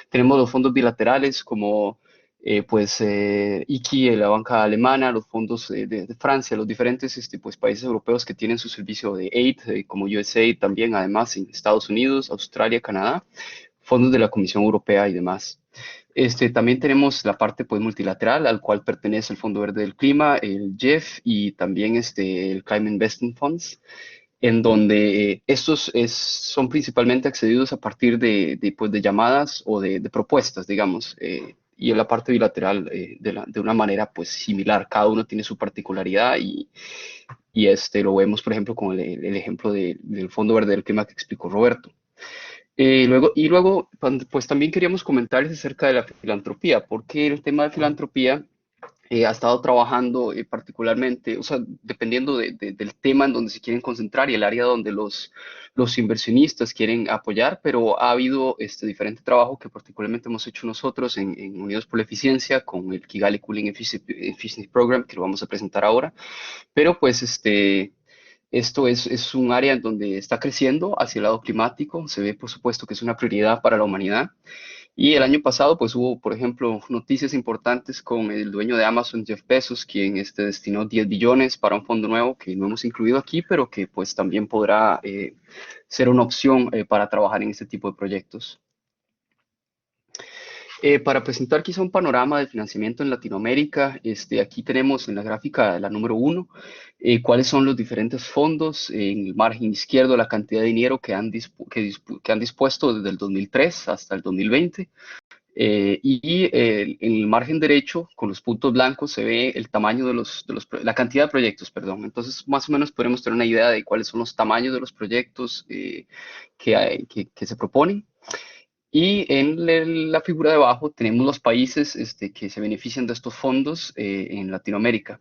Tenemos los fondos bilaterales como IKI, la banca alemana, los fondos de Francia, los diferentes pues, países europeos que tienen su servicio de aid, como USAID también, además en Estados Unidos, Australia, Canadá, fondos de la Comisión Europea y demás. También tenemos la parte pues, multilateral, al cual pertenece el Fondo Verde del Clima, el GEF y también el Climate Investment Funds, en donde son principalmente accedidos a partir pues, de llamadas o de propuestas, digamos, y en la parte bilateral de una manera pues, similar. Cada uno tiene su particularidad y lo vemos, por ejemplo, con el ejemplo del Fondo Verde del Clima que explicó Roberto. Luego, pues también queríamos comentarles acerca de la filantropía, porque el tema de filantropía ha estado trabajando particularmente, o sea, dependiendo del tema en donde se quieren concentrar y el área donde los inversionistas quieren apoyar, pero ha habido diferente trabajo que particularmente hemos hecho nosotros en Unidos por la Eficiencia con el Kigali Cooling Efficiency Program, que lo vamos a presentar ahora, pero pues esto es un área en donde está creciendo hacia el lado climático. Se ve, por supuesto, que es una prioridad para la humanidad. Y el año pasado, pues hubo, por ejemplo, noticias importantes con el dueño de Amazon, Jeff Bezos, quien destinó 10 billones para un fondo nuevo que no hemos incluido aquí, pero que pues también podrá ser una opción para trabajar en este tipo de proyectos. Para presentar quizá un panorama de financiamiento en Latinoamérica, aquí tenemos en la gráfica, la número 1, cuáles son los diferentes fondos. En el margen izquierdo, la cantidad de dinero que han dispuesto desde el 2003 hasta el 2020. En el margen derecho, con los puntos blancos, se ve el tamaño la cantidad de proyectos, perdón. Entonces, más o menos podremos tener una idea de cuáles son los tamaños de los proyectos que se proponen. Y en la figura de abajo tenemos los países que se benefician de estos fondos en Latinoamérica.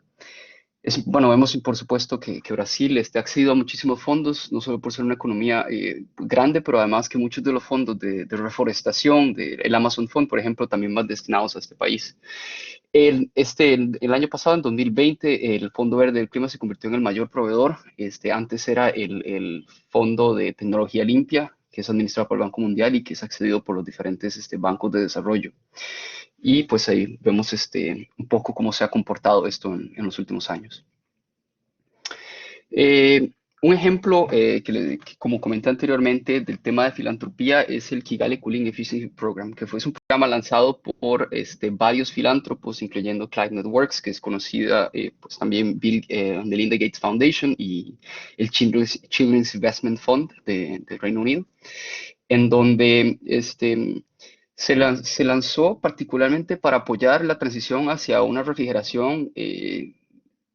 Bueno, vemos por supuesto que Brasil ha accedido a muchísimos fondos, no solo por ser una economía grande, pero además que muchos de los fondos de reforestación, el Amazon Fund, por ejemplo, también van destinados a este país. El año pasado, en 2020, el Fondo Verde del Clima se convirtió en el mayor proveedor. Antes era el Fondo de Tecnología Limpia, que es administrado por el Banco Mundial y que es accedido por los diferentes bancos de desarrollo. Y pues ahí vemos un poco cómo se ha comportado esto en los últimos años. Un ejemplo que como comenté anteriormente del tema de filantropía es el Kigali Cooling Efficiency Program, que fue un programa lanzado por varios filántropos, incluyendo Climate Networks, que es conocida pues también Melinda Gates Foundation y el Children's Investment Fund de Reino Unido, en donde se lanzó particularmente para apoyar la transición hacia una refrigeración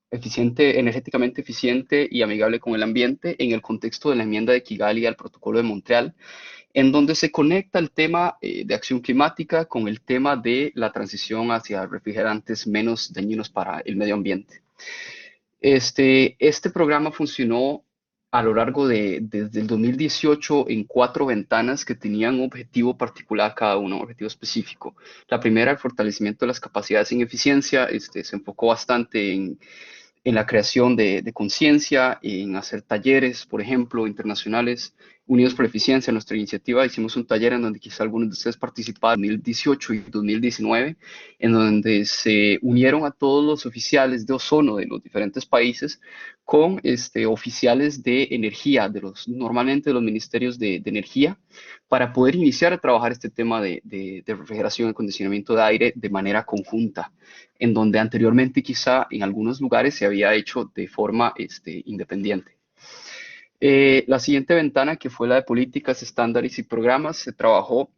energéticamente eficiente y amigable con el ambiente en el contexto de la enmienda de Kigali al Protocolo de Montreal, en donde se conecta el tema de acción climática con el tema de la transición hacia refrigerantes menos dañinos para el medio ambiente. Este programa funcionó a lo largo desde el 2018 en 4 ventanas que tenían un objetivo particular cada uno, un objetivo específico. La primera, el fortalecimiento de las capacidades en eficiencia, se enfocó bastante en la creación de conciencia, en hacer talleres, por ejemplo, internacionales. Unidos por la Eficiencia, nuestra iniciativa, hicimos un taller en donde quizá algunos de ustedes participaron en 2018 y 2019, en donde se unieron a todos los oficiales de ozono de los diferentes países con oficiales de energía, normalmente de los ministerios de energía, para poder iniciar a trabajar este tema de refrigeración y acondicionamiento de aire de manera conjunta, en donde anteriormente quizá en algunos lugares se había hecho de forma independiente. La siguiente ventana, que fue la de políticas, estándares y programas, se trabajó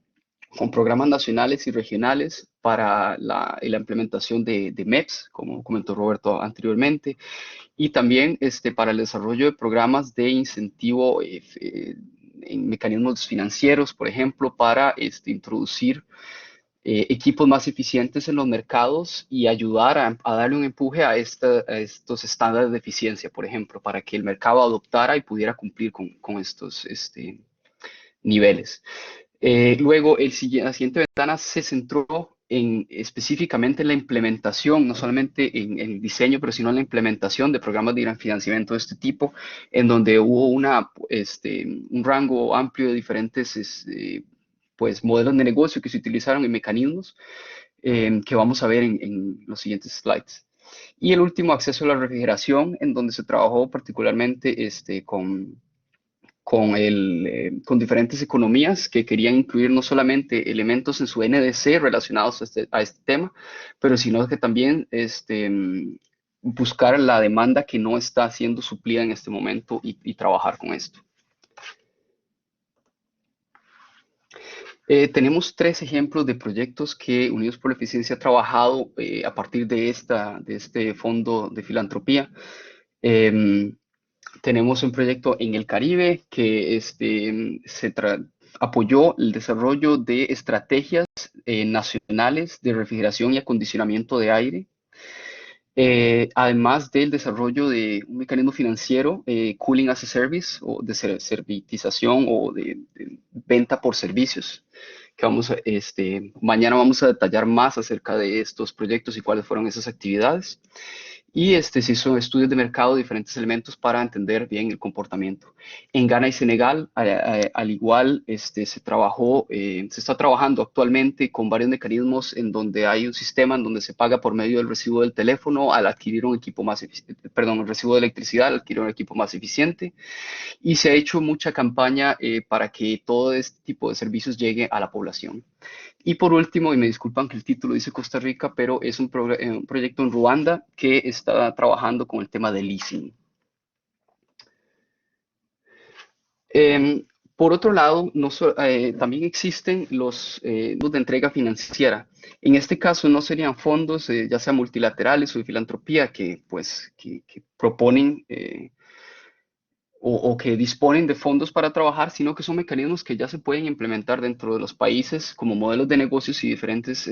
con programas nacionales y regionales para la implementación de MEPS, como comentó Roberto anteriormente, y también para el desarrollo de programas de incentivo en mecanismos financieros, por ejemplo, para introducir equipos más eficientes en los mercados y ayudar a darle un empuje a estos estándares de eficiencia, por ejemplo, para que el mercado adoptara y pudiera cumplir con estos niveles. Luego, la siguiente ventana se centró específicamente en la implementación, no solamente en el diseño, pero sino en la implementación de programas de financiamiento de este tipo, en donde hubo un rango amplio de diferentes pues, modelos de negocio que se utilizaron y mecanismos que vamos a ver en los siguientes slides. Y el último, acceso a la refrigeración, en donde se trabajó particularmente con diferentes economías que querían incluir no solamente elementos en su NDC relacionados a este tema, pero sino que también buscar la demanda que no está siendo suplida en este momento y trabajar con esto. Tenemos 3 ejemplos de proyectos que Unidos por la Eficiencia ha trabajado a partir de este fondo de filantropía. Tenemos un proyecto en el Caribe que apoyó el desarrollo de estrategias nacionales de refrigeración y acondicionamiento de aire, además del desarrollo de un mecanismo financiero, Cooling as a Service, o de servitización o de venta por servicios, que mañana vamos a detallar más acerca de estos proyectos y cuáles fueron esas actividades. Y se hizo estudios de mercado de diferentes elementos para entender bien el comportamiento. En Ghana y Senegal, al igual, se está trabajando actualmente con varios mecanismos en donde hay un sistema en donde se paga por medio del recibo del teléfono al adquirir un equipo más eficiente, perdón, el recibo de electricidad al adquirir un equipo más eficiente. Y se ha hecho mucha campaña para que todo este tipo de servicios llegue a la población. Y por último, y me disculpan que el título dice Costa Rica, pero es un proyecto en Ruanda que está trabajando con el tema de leasing. Por otro lado, también existen los de entrega financiera. En este caso no serían fondos, ya sea multilaterales o de filantropía, que proponen o que disponen de fondos para trabajar, sino que son mecanismos que ya se pueden implementar dentro de los países como modelos de negocios y diferentes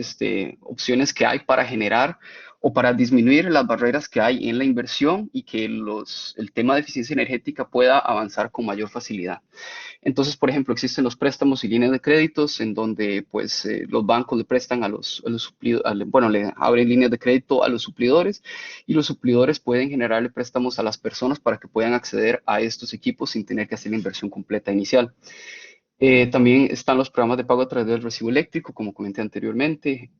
opciones que hay para generar o para disminuir las barreras que hay en la inversión y que el tema de eficiencia energética pueda avanzar con mayor facilidad. Entonces, por ejemplo, existen los préstamos y líneas de créditos en donde pues, los bancos le prestan a los suplidores, bueno, le abren líneas de crédito a los suplidores y los suplidores pueden generarle préstamos a las personas para que puedan acceder a estos equipos sin tener que hacer la inversión completa inicial. También están los programas de pago a través del recibo eléctrico, como comenté anteriormente.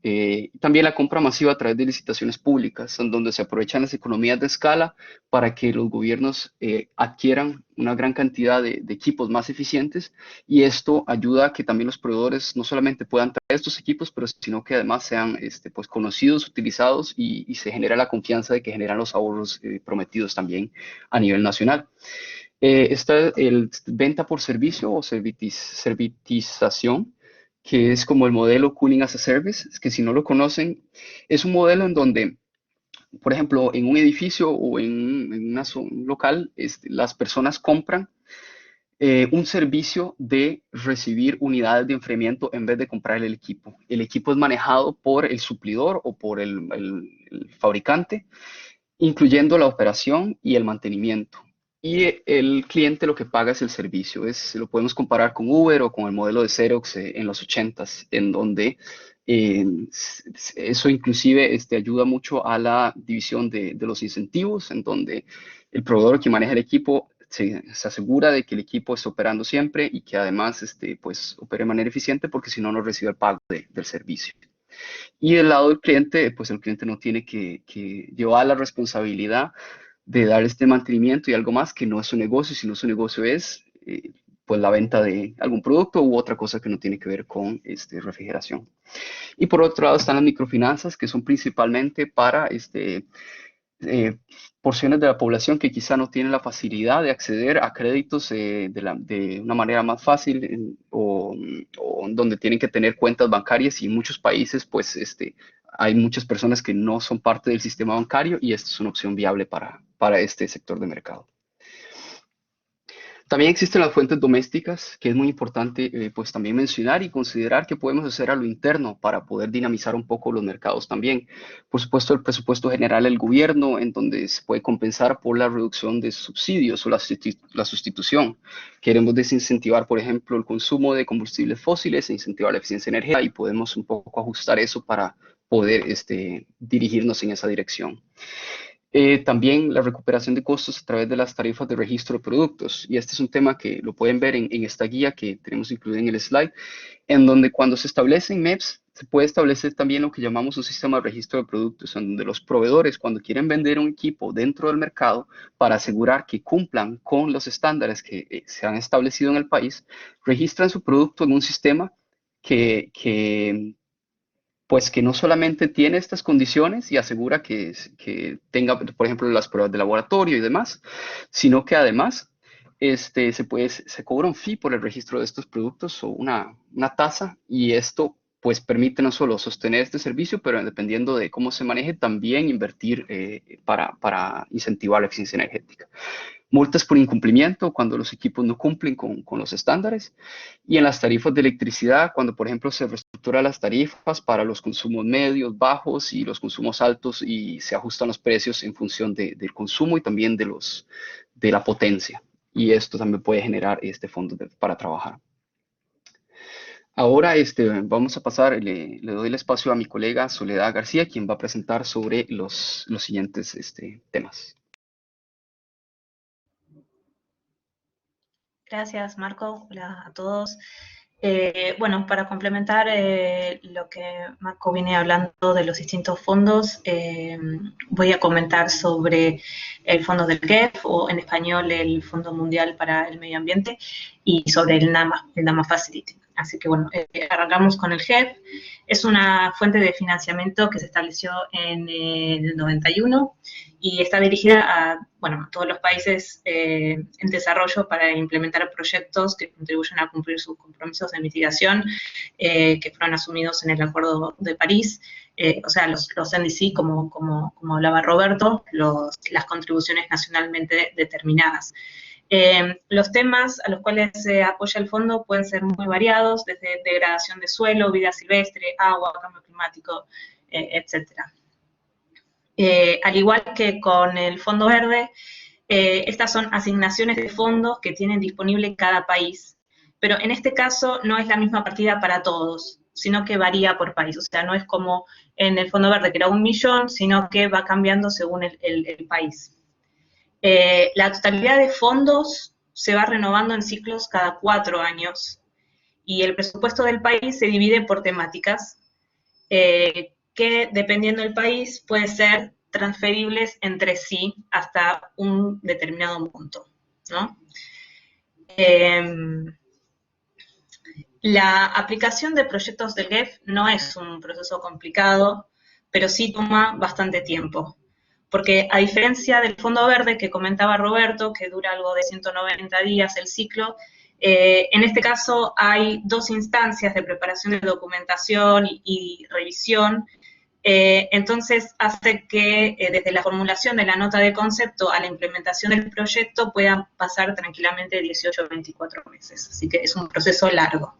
También la compra masiva a través de licitaciones públicas, en donde se aprovechan las economías de escala para que los gobiernos adquieran una gran cantidad de equipos más eficientes, y esto ayuda a que también los proveedores no solamente puedan traer estos equipos, pero sino que además sean pues, conocidos, utilizados y se genera la confianza de que generan los ahorros prometidos también a nivel nacional. Está el venta por servicio o servitización, que es como el modelo Cooling as a Service, que si no lo conocen, es un modelo en donde, por ejemplo, en un edificio o en un local, las personas compran un servicio de recibir unidades de enfriamiento en vez de comprar el equipo. El equipo es manejado por el suplidor o por el fabricante, incluyendo la operación y el mantenimiento. y el cliente lo que paga es el servicio. Lo podemos comparar con Uber o con el modelo de Xerox en los 80s, en donde eso inclusive ayuda mucho a la división de los incentivos, en donde el proveedor que maneja el equipo se asegura de que el equipo esté operando siempre y que además pues, opere de manera eficiente, porque si no, no recibe el pago del servicio. Y del lado del cliente, pues el cliente no tiene que llevar la responsabilidad de dar este mantenimiento y algo más que no es su negocio, sino su negocio es pues la venta de algún producto u otra cosa que no tiene que ver con refrigeración. Y por otro lado están las microfinanzas, que son principalmente para eh, porciones de la población que quizá no tienen la facilidad de acceder a créditos de una manera más fácil o donde tienen que tener cuentas bancarias, y en muchos países pues hay muchas personas que no son parte del sistema bancario, y esta es una opción viable para este sector de mercado. También existen las fuentes domésticas, que es muy importante pues también mencionar y considerar que podemos hacer a lo interno para poder dinamizar un poco los mercados también. Por supuesto, el presupuesto general del gobierno, en donde se puede compensar por la reducción de subsidios o la sustitución. Queremos desincentivar, por ejemplo, el consumo de combustibles fósiles e incentivar la eficiencia energética, y podemos un poco ajustar eso para poder dirigirnos en esa dirección. También la recuperación de costos a través de las tarifas de registro de productos. Y este es un tema que lo pueden ver en esta guía que tenemos incluida en el slide, en donde cuando se establecen MEPs, se puede establecer también lo que llamamos un sistema de registro de productos, en donde los proveedores, cuando quieren vender un equipo dentro del mercado, para asegurar que cumplan con los estándares que se han establecido en el país, registran su producto en un sistema que pues que no solamente tiene estas condiciones y asegura que tenga, por ejemplo, las pruebas de laboratorio y demás, sino que además se cobra un fee por el registro de estos productos, o una tasa, y esto pues permite no solo sostener este servicio, pero dependiendo de cómo se maneje, también invertir para incentivar la eficiencia energética. Multas por incumplimiento cuando los equipos no cumplen con los estándares, y en las tarifas de electricidad, cuando por ejemplo se reestructura las tarifas para los consumos medios, bajos y los consumos altos, y se ajustan los precios en función del consumo y también de la potencia. Y esto también puede generar fondos para trabajar. Ahora vamos a pasar, le doy el espacio a mi colega Soledad García, quien va a presentar sobre los siguientes temas.
Gracias, Marco. Hola a todos. Bueno, para complementar lo que Marco viene hablando de los distintos fondos, voy a comentar sobre el fondo del GEF, o en español el Fondo Mundial para el Medio Ambiente, y sobre el NAMA Facility. Así que bueno, arrancamos con el GEF. Es una fuente de financiamiento que se estableció en el 91 y está dirigida a todos los países en desarrollo para implementar proyectos que contribuyan a cumplir sus compromisos de mitigación que fueron asumidos en el Acuerdo de París. O sea, los NDC, como hablaba Roberto, las contribuciones nacionalmente determinadas. Los temas a los cuales se apoya el fondo pueden ser muy variados, desde degradación de suelo, vida silvestre, agua, cambio climático, etcétera. Al igual que con el Fondo Verde, estas son asignaciones de fondos que tienen disponible cada país, pero en este caso no es la misma partida para todos, sino que varía por país. O sea, no es como en el Fondo Verde, que era 1 millón, sino que va cambiando según el país. La totalidad de fondos se va renovando en ciclos cada 4 años, y el presupuesto del país se divide por temáticas, que dependiendo del país puede ser transferibles entre sí hasta un determinado monto, ¿no? La aplicación de proyectos del GEF no es un proceso complicado, pero sí toma bastante tiempo, porque a diferencia del Fondo Verde que comentaba Roberto, que dura algo de 190 días el ciclo, en este caso hay 2 instancias de preparación de documentación y revisión. Entonces hace que desde la formulación de la nota de concepto a la implementación del proyecto puedan pasar tranquilamente 18 o 24 meses, así que es un proceso largo.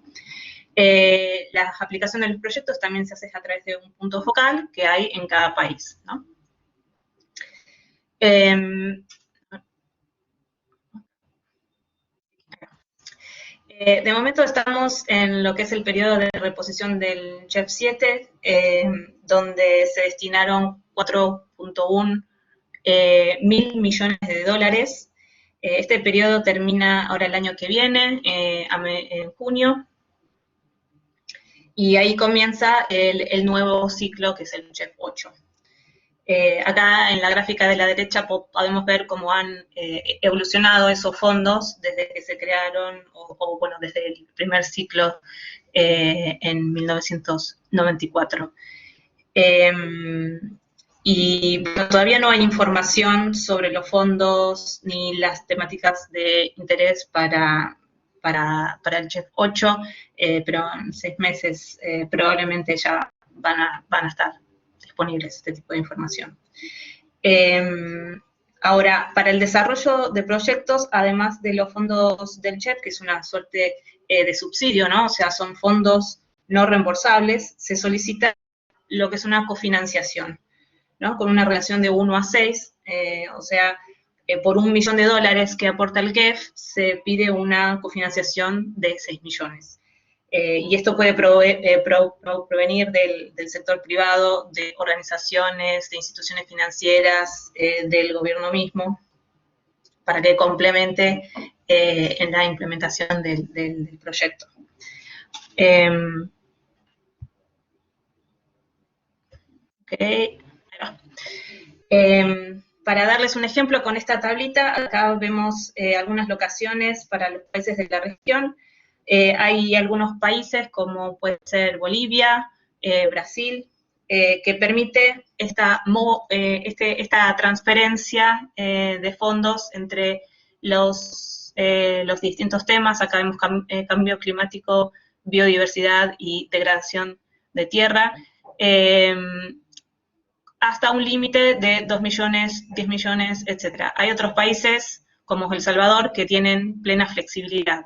La aplicación de los proyectos también se hace a través de un punto focal que hay en cada país, ¿no? De momento estamos en lo que es el periodo de reposición del JEF 7, donde se destinaron 4.1 mil millones de dólares. Este periodo termina ahora el año que viene, en junio, y ahí comienza el nuevo ciclo, que es el JEF 8. Acá en la gráfica de la derecha podemos ver cómo han evolucionado esos fondos desde que se crearon, bueno, desde el primer ciclo en 1994. Y bueno, todavía no hay información sobre los fondos ni las temáticas de interés para el JEF 8, pero en 6 meses probablemente ya van a estar disponibles este tipo de información. Ahora, para el desarrollo de proyectos, además de los fondos del JEF, que es una suerte de subsidio, ¿no? O sea, son fondos no reembolsables, se solicita lo que es una cofinanciación, ¿no? Con una relación de 1 a 6, o sea, por $1 millón que aporta el GEF, se pide una cofinanciación de 6 millones. Y esto puede provenir del sector privado, de organizaciones, de instituciones financieras, del gobierno mismo, para que complemente en la implementación del proyecto. Okay. Para darles un ejemplo, con esta tablita, acá vemos algunas locaciones para los países de la región. Hay algunos países, como puede ser Bolivia, Brasil, que permite esta transferencia de fondos entre los distintos temas. Acá vemos cambio climático, biodiversidad y degradación de tierra. Hasta un límite de 2 millones, 10 millones, etc. Hay otros países, como El Salvador, que tienen plena flexibilidad,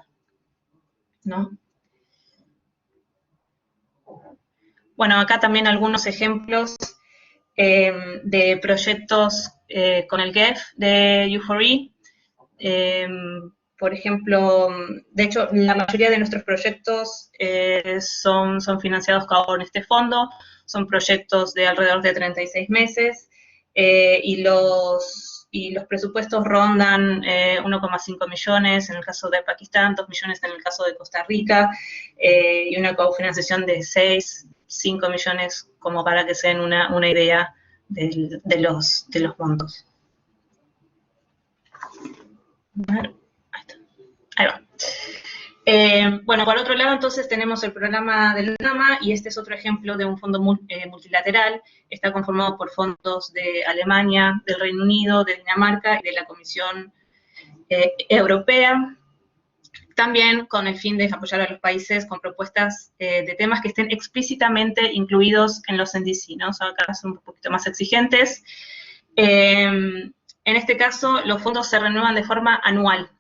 ¿no? Bueno, acá también algunos ejemplos de proyectos con el GEF de U4E. Por ejemplo, de hecho, la mayoría de nuestros proyectos son financiados con este fondo, son proyectos de alrededor de 36 meses, y los presupuestos rondan 1,5 millones en el caso de Pakistán, 2 millones en el caso de Costa Rica, y una cofinanciación de 5 millones, como para que se den una idea de los montos. Ahí va. Bueno, por otro lado, entonces, tenemos el programa del UNAMA, y este es otro ejemplo de un fondo multilateral. Está conformado por fondos de Alemania, del Reino Unido, de Dinamarca y de la Comisión Europea, también con el fin de apoyar a los países con propuestas de temas que estén explícitamente incluidos en los NDC, ¿no? O sea, acá son un poquito más exigentes. En este caso, los fondos se renuevan de forma anual,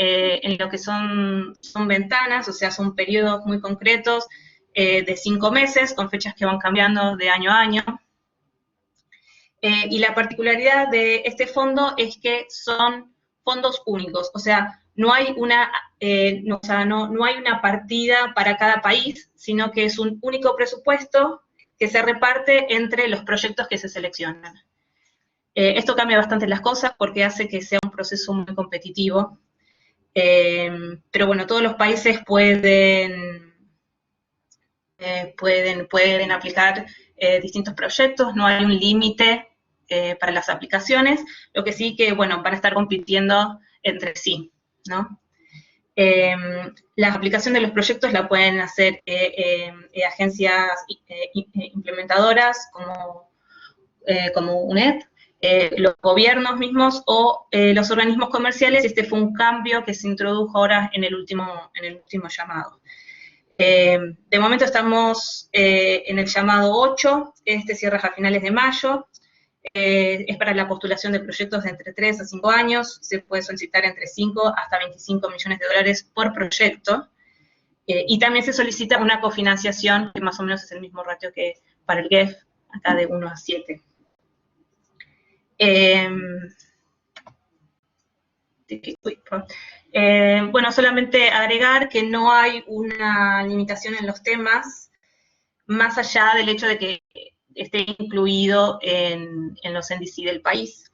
en lo que son ventanas, o sea, son periodos muy concretos de 5 meses, con fechas que van cambiando de año a año. Y la particularidad de este fondo es que son fondos únicos, o sea, no hay una partida para cada país, sino que es un único presupuesto que se reparte entre los proyectos que se seleccionan. Esto cambia bastante las cosas porque hace que sea un proceso muy competitivo. Pero bueno, todos los países pueden aplicar distintos proyectos, no hay un límite para las aplicaciones, lo que sí que, bueno, van a estar compitiendo entre sí, ¿no? La aplicación de los proyectos la pueden hacer agencias implementadoras como UNED, los gobiernos mismos o los organismos comerciales. Este fue un cambio que se introdujo ahora en el último llamado. De momento estamos en el llamado 8, este cierra a finales de mayo, es para la postulación de proyectos de entre 3 a 5 años, se puede solicitar entre 5 hasta 25 millones de dólares por proyecto, y también se solicita una cofinanciación, que más o menos es el mismo ratio que para el GEF, acá de 1 a 7. Bueno, solamente agregar que no hay una limitación en los temas, más allá del hecho de que esté incluido en los NDC del país.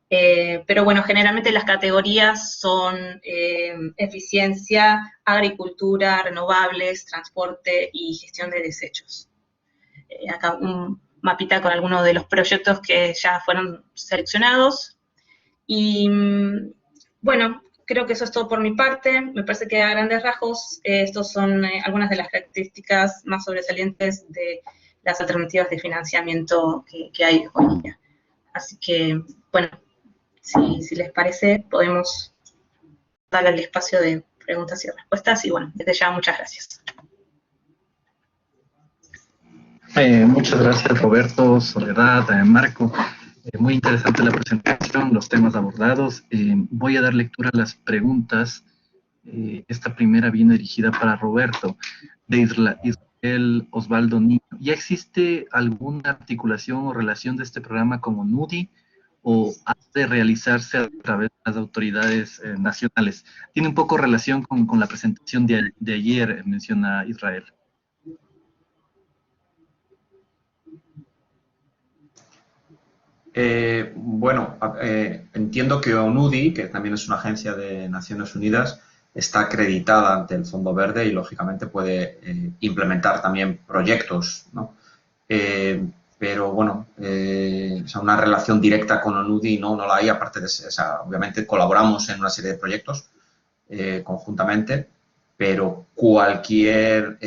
Pero bueno, generalmente las categorías son eficiencia, agricultura, renovables, transporte y gestión de desechos. Acá un mapita con algunos de los proyectos que ya fueron seleccionados. Y bueno, creo que eso es todo por mi parte. Me parece que a grandes rasgos estos son algunas de las características más sobresalientes de las alternativas de financiamiento que hay hoy en día. Así que, bueno, si les parece, podemos darle el espacio de preguntas y respuestas. Y bueno, desde ya, muchas gracias.
Muchas gracias, Roberto, Soledad, Marco. Muy interesante la presentación, los temas abordados. Voy a dar lectura a las preguntas. Esta primera viene dirigida para Roberto, de Israel Osvaldo Niño. ¿Ya existe alguna articulación o relación de este programa con ONUDI o ha de realizarse a través de las autoridades nacionales? Tiene un poco relación con la presentación de ayer, menciona Israel.
Bueno, entiendo que ONUDI, que también es una agencia de Naciones Unidas, está acreditada ante el Fondo Verde y, lógicamente, puede implementar también proyectos, ¿no? Pero, bueno, o sea, una relación directa con ONUDI no la hay, aparte de, o sea, obviamente colaboramos en una serie de proyectos conjuntamente, pero cualquier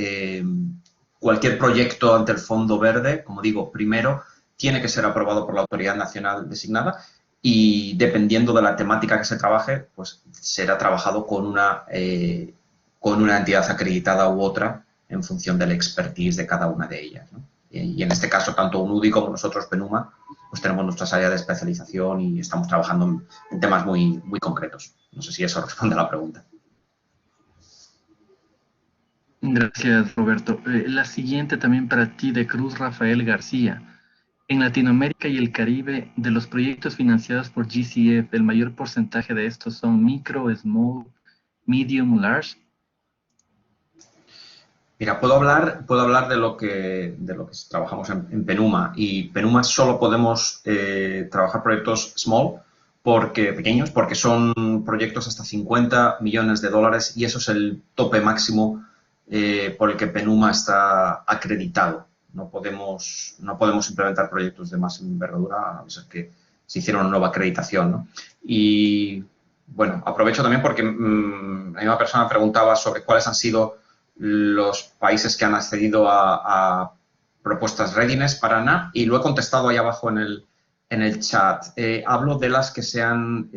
proyecto ante el Fondo Verde, como digo, primero tiene que ser aprobado por la autoridad nacional designada y, dependiendo de la temática que se trabaje, pues será trabajado con una entidad acreditada u otra en función del expertise de cada una de ellas, ¿no? Y en este caso, tanto UNUDI como nosotros, PENUMA, pues tenemos nuestras áreas de especialización y estamos trabajando en temas muy, muy concretos. No sé si eso responde a la pregunta.
Gracias, Roberto. La siguiente también para ti, de Cruz Rafael García. En Latinoamérica y el Caribe, de los proyectos financiados por GCF, ¿el mayor porcentaje de estos son micro, small, medium, large?
Mira, puedo hablar de lo que trabajamos en PENUMA, y PENUMA solo podemos trabajar proyectos pequeños, porque son proyectos hasta 50 millones de dólares y eso es el tope máximo por el que PENUMA está acreditado. No podemos implementar proyectos de más envergadura a no ser que se hiciera una nueva acreditación, ¿no? Y bueno, aprovecho también porque la misma persona preguntaba sobre cuáles han sido los países que han accedido a propuestas readiness para NAP, y lo he contestado ahí abajo en el chat. Hablo de las que se han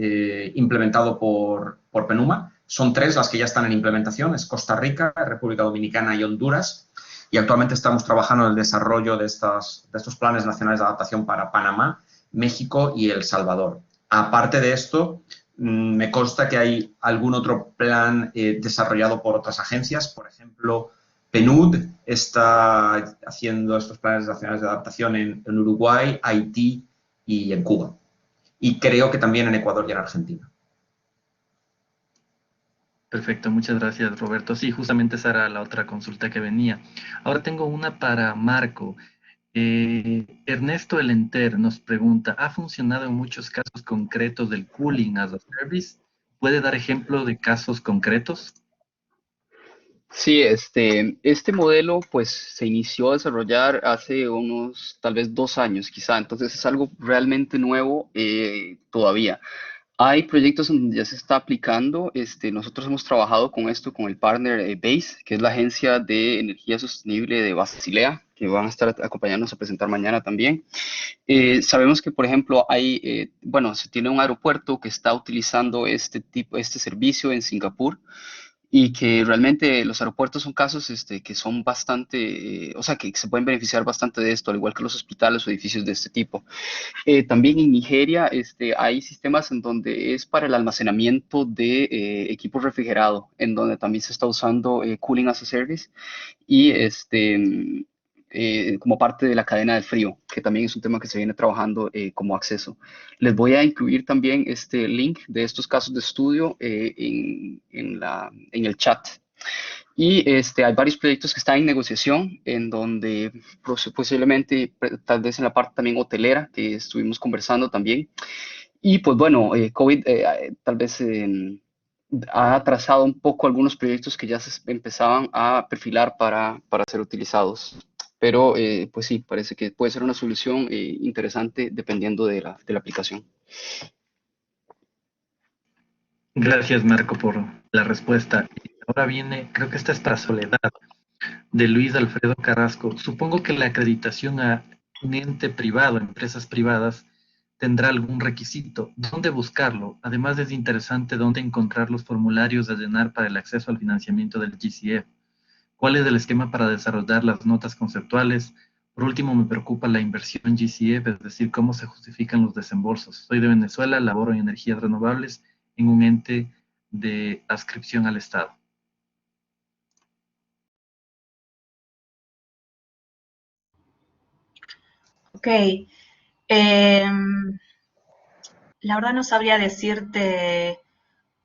implementado por PENUMA. Son 3 las que ya están en implementación, es Costa Rica, República Dominicana y Honduras, y actualmente estamos trabajando en el desarrollo de estos planes nacionales de adaptación para Panamá, México y El Salvador. Aparte de esto, me consta que hay algún otro plan desarrollado por otras agencias. Por ejemplo, PNUD está haciendo estos planes nacionales de adaptación en Uruguay, Haití y en Cuba. Y creo que también en Ecuador y en Argentina.
Perfecto, muchas gracias, Roberto. Sí, justamente esa era la otra consulta que venía. Ahora tengo una para Marco. Ernesto Elenter nos pregunta, ¿ha funcionado en muchos casos concretos del Cooling as a Service? ¿Puede dar ejemplo de casos concretos?
Sí, este modelo pues se inició a desarrollar hace unos tal vez 2 años quizá, entonces es algo realmente nuevo todavía. Hay proyectos en donde ya se está aplicando. Nosotros hemos trabajado con esto, con el partner BASE, que es la agencia de energía sostenible de Basilea, que van a estar acompañándonos a presentar mañana también. Sabemos que, por ejemplo, bueno, se tiene un aeropuerto que está utilizando este servicio en Singapur y que realmente los aeropuertos son casos que son bastante, o sea, que se pueden beneficiar bastante de esto, al igual que los hospitales o edificios de este tipo. También en Nigeria hay sistemas en donde es para el almacenamiento de equipo refrigerado, en donde también se está usando Cooling as a Service y como parte de la cadena del frío, que también es un tema que se viene trabajando como acceso. Les voy a incluir también este link de estos casos de estudio en el chat. Y hay varios proyectos que están en negociación, en donde posiblemente, tal vez en la parte también hotelera, que estuvimos conversando también. Y pues bueno, COVID tal vez ha atrasado un poco algunos proyectos que ya se empezaban a perfilar para ser utilizados. Pero pues sí, parece que puede ser una solución interesante dependiendo de la aplicación.
Gracias, Marco, por la respuesta. Y ahora viene, creo que esta es para Soledad, de Luis Alfredo Carrasco. Supongo que la acreditación a un ente privado, empresas privadas, tendrá algún requisito. ¿Dónde buscarlo? Además, es interesante dónde encontrar los formularios a llenar para el acceso al financiamiento del GCF. ¿Cuál es el esquema para desarrollar las notas conceptuales? Por último, me preocupa la inversión GCF, es decir, cómo se justifican los desembolsos. Soy de Venezuela, laboro en energías renovables en un ente de adscripción al Estado.
Ok. La verdad no sabría decirte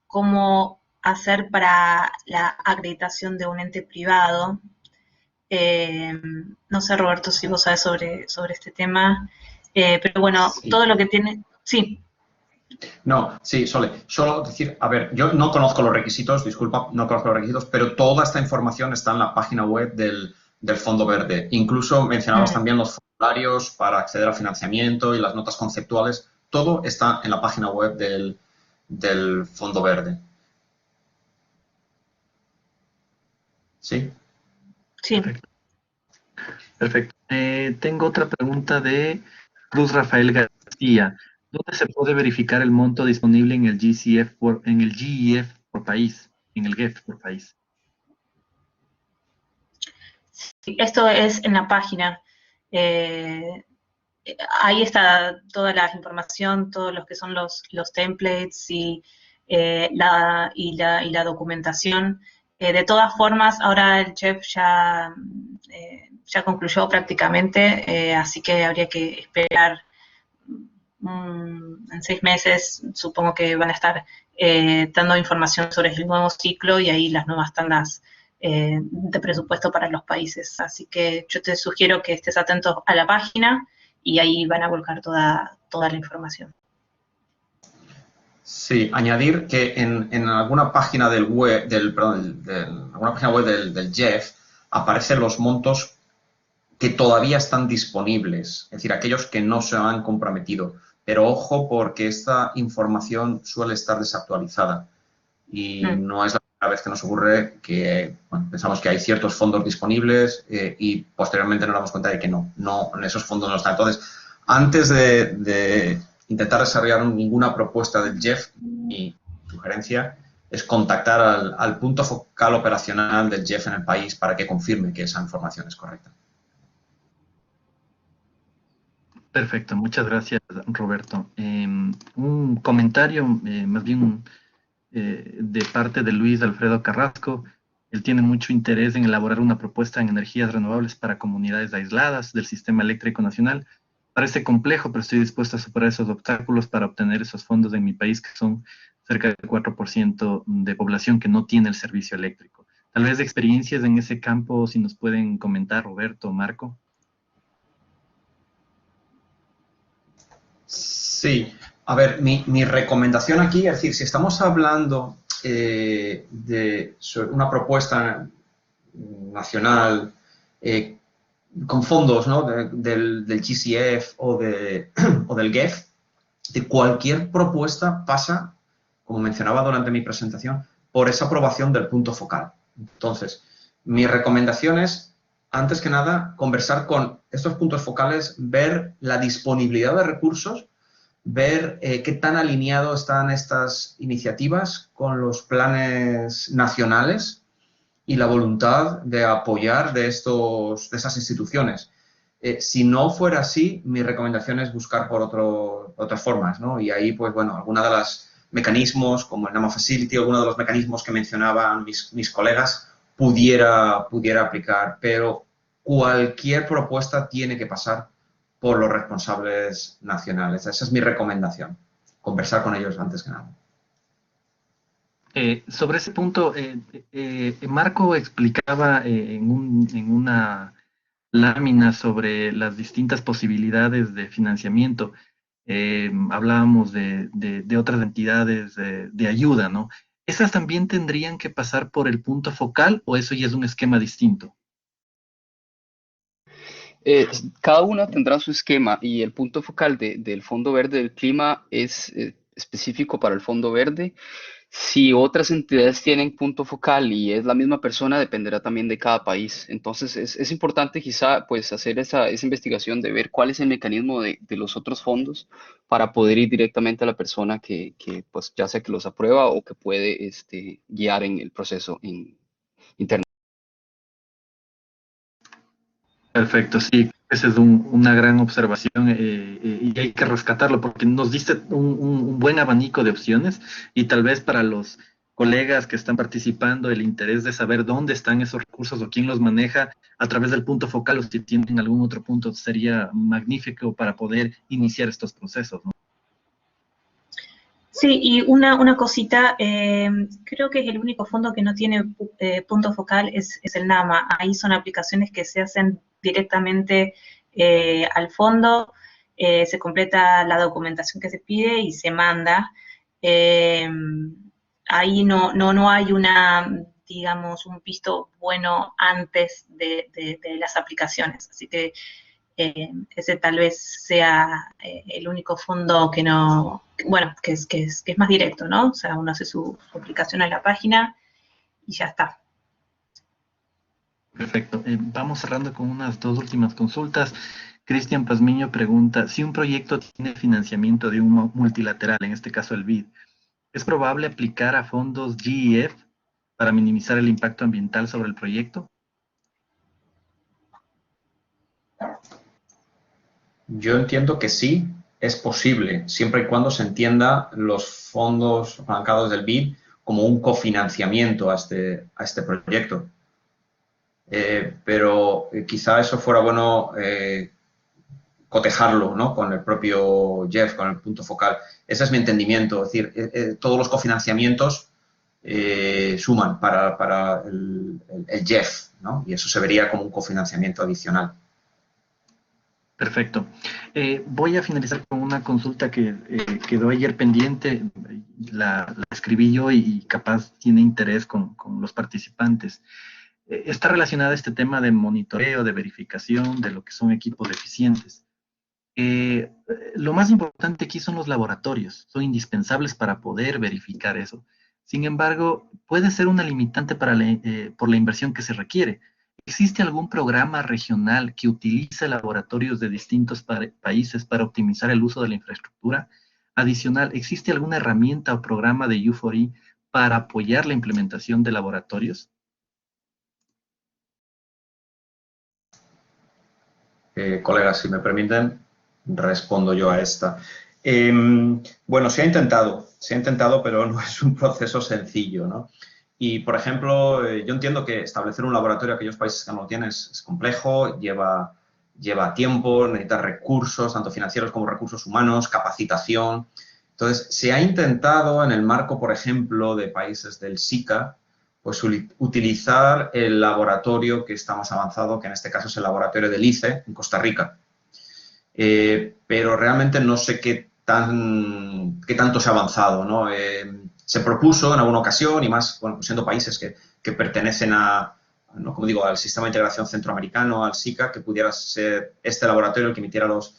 cómo hacer para la acreditación de un ente privado. No sé, Roberto, si vos sabes sobre este tema, pero bueno,
Sí.
todo lo que tiene... Sí,
No, sí, solo decir, a ver, yo no conozco los requisitos, disculpa, no conozco los requisitos, pero toda esta información está en la página web del Fondo Verde. Incluso mencionabas también los formularios para acceder al financiamiento y las notas conceptuales. Todo está en la página web del Fondo Verde. ¿Sí?
sí.
Perfecto. Perfecto. Tengo otra pregunta de Cruz Rafael García. ¿Dónde se puede verificar el monto disponible en el GCF en el GEF por país, en el GEF por país?
Sí, esto es en la página. Eh, Ahí está toda la información, todos los que son los templates y la documentación. De todas formas, ahora el chef ya concluyó prácticamente, así que habría que esperar en 6 meses. Supongo que van a estar dando información sobre el nuevo ciclo y ahí las nuevas tandas de presupuesto para los países. Así que yo te sugiero que estés atento a la página y ahí van a volcar toda la información.
Sí, añadir que en alguna página alguna página web del GEF aparecen los montos que todavía están disponibles, es decir, aquellos que no se han comprometido. Pero ojo, porque esta información suele estar desactualizada y no es la primera vez que nos ocurre que pensamos que hay ciertos fondos disponibles y posteriormente nos damos cuenta de que no, esos fondos no están. Entonces, antes de intentar desarrollar ninguna propuesta del GEF, mi sugerencia es contactar al punto focal operacional del GEF en el país para que confirme que esa información es correcta.
Perfecto, muchas gracias, Roberto. Un comentario, más bien de parte de Luis Alfredo Carrasco. Él tiene mucho interés en elaborar una propuesta en energías renovables para comunidades aisladas del sistema eléctrico nacional. Parece complejo, pero estoy dispuesto a superar esos obstáculos para obtener esos fondos en mi país, que son cerca del 4% de población que no tiene el servicio eléctrico. Tal vez experiencias en ese campo, si nos pueden comentar, Roberto, Marco.
Sí, a ver, mi recomendación aquí, es decir, si estamos hablando de una propuesta nacional con fondos, ¿no?, del GCF o del GEF, de cualquier propuesta pasa, como mencionaba durante mi presentación, por esa aprobación del punto focal. Entonces, mi recomendación es, antes que nada, conversar con estos puntos focales, ver la disponibilidad de recursos, ver qué tan alineado están estas iniciativas con los planes nacionales y la voluntad de apoyar de esas instituciones. Si no fuera así, mi recomendación es buscar por otras formas, ¿no? Y ahí, pues bueno, alguna de los mecanismos, como el NAMA Facility, alguno de los mecanismos que mencionaban mis colegas, pudiera aplicar. Pero cualquier propuesta tiene que pasar por los responsables nacionales. Esa es mi recomendación, conversar con ellos antes que nada.
Sobre ese punto, Marco explicaba en una lámina sobre las distintas posibilidades de financiamiento. Hablábamos de otras entidades de ayuda, ¿no? ¿Esas también tendrían que pasar por el punto focal o eso ya es un esquema distinto?
Cada una tendrá su esquema y el punto focal del Fondo Verde del Clima es específico para el Fondo Verde. Si otras entidades tienen punto focal y es la misma persona, dependerá también de cada país. Entonces es importante quizá pues hacer esa investigación de ver cuál es el mecanismo de los otros fondos para poder ir directamente a la persona que pues ya sea que los aprueba o que puede guiar en el proceso interno.
Perfecto, sí, esa es una gran observación y hay que rescatarlo porque nos diste un buen abanico de opciones y tal vez para los colegas que están participando el interés de saber dónde están esos recursos o quién los maneja a través del punto focal o si tienen algún otro punto sería magnífico para poder iniciar estos procesos, ¿no?
Sí, y una cosita, creo que es el único fondo que no tiene punto focal es el NAMA. Ahí son aplicaciones que se hacen directamente al fondo, se completa la documentación que se pide y se manda. Eh, Ahí no hay digamos, un visto bueno antes de las aplicaciones. Así que ese tal vez sea el único fondo que no, bueno, que es más directo, ¿no? O sea, uno hace su aplicación en la página y ya está.
Perfecto. Vamos cerrando con unas dos últimas consultas. Cristian Pazmiño pregunta, si un proyecto tiene financiamiento de un multilateral, en este caso el BID, ¿es probable aplicar a fondos GEF para minimizar el impacto ambiental sobre el proyecto?
Yo entiendo que sí, es posible, siempre y cuando se entienda los fondos apalancados del BID como un cofinanciamiento a este proyecto. Pero quizá eso fuera bueno cotejarlo, ¿no?, con el propio Jeff, con el punto focal. Ese es mi entendimiento. Es decir, todos los cofinanciamientos suman para el Jeff, ¿no? Y eso se vería como un cofinanciamiento adicional.
Perfecto. Voy a finalizar con una consulta que quedó ayer pendiente, la escribí yo y capaz tiene interés con los participantes. Está relacionada a este tema de monitoreo, de verificación, de lo que son equipos eficientes. Lo más importante aquí son los laboratorios, son indispensables para poder verificar eso. Sin embargo, puede ser una limitante por la inversión que se requiere. ¿Existe algún programa regional que utilice laboratorios de distintos países para optimizar el uso de la infraestructura? Adicional, ¿existe alguna herramienta o programa de U4E para apoyar la implementación de laboratorios?
Colegas, si me permiten, respondo yo a esta. Bueno, se ha intentado, pero no es un proceso sencillo, ¿no? Y, por ejemplo, yo entiendo que establecer un laboratorio en aquellos países que no lo tienen es complejo, lleva tiempo, necesita recursos, tanto financieros como recursos humanos, capacitación. Entonces, se ha intentado en el marco, por ejemplo, de países del SICA, pues utilizar el laboratorio que está más avanzado, que en este caso es el laboratorio del ICE, en Costa Rica. Pero realmente no sé qué tanto se ha avanzado, ¿no? Se propuso en alguna ocasión, y más, bueno, siendo países que pertenecen ¿no?, como digo, al Sistema de Integración Centroamericano, al SICA, que pudiera ser este laboratorio el que emitiera las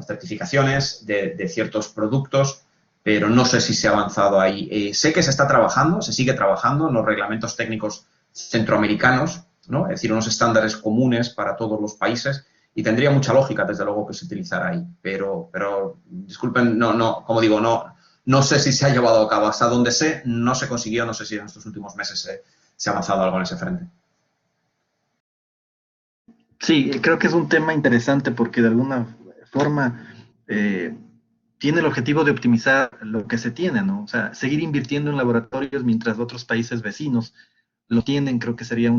certificaciones de ciertos productos, pero no sé si se ha avanzado ahí. Sé que se está trabajando, se sigue trabajando en los reglamentos técnicos centroamericanos, ¿no?, es decir, unos estándares comunes para todos los países, y tendría mucha lógica, desde luego, que se utilizara ahí. Pero disculpen, como digo, no sé si se ha llevado a cabo. Hasta donde sé, no se consiguió. No sé si en estos últimos meses se ha avanzado algo en ese frente.
Sí, creo que es un tema interesante porque de alguna forma tiene el objetivo de optimizar lo que se tiene, ¿no? O sea, seguir invirtiendo en laboratorios mientras otros países vecinos lo tienen, creo que sería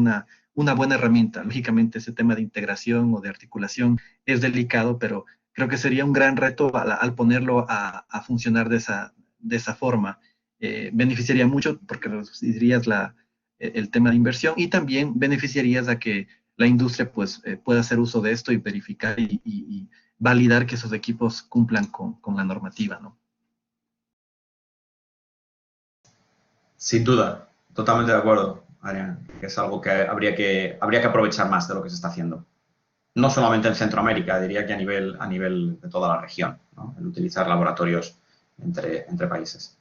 una buena herramienta. Lógicamente ese tema de integración o de articulación es delicado, pero creo que sería un gran reto al ponerlo a funcionar de esa forma. Beneficiaría mucho porque reducirías el tema de inversión y también beneficiarías a que la industria pues, pueda hacer uso de esto y verificar y validar que esos equipos cumplan con la normativa, ¿no?
Sin duda, totalmente de acuerdo, Adrián, que es algo que habría que aprovechar más de lo que se está haciendo. No solamente en Centroamérica, diría que a nivel de toda la región, ¿no? El utilizar laboratorios entre países.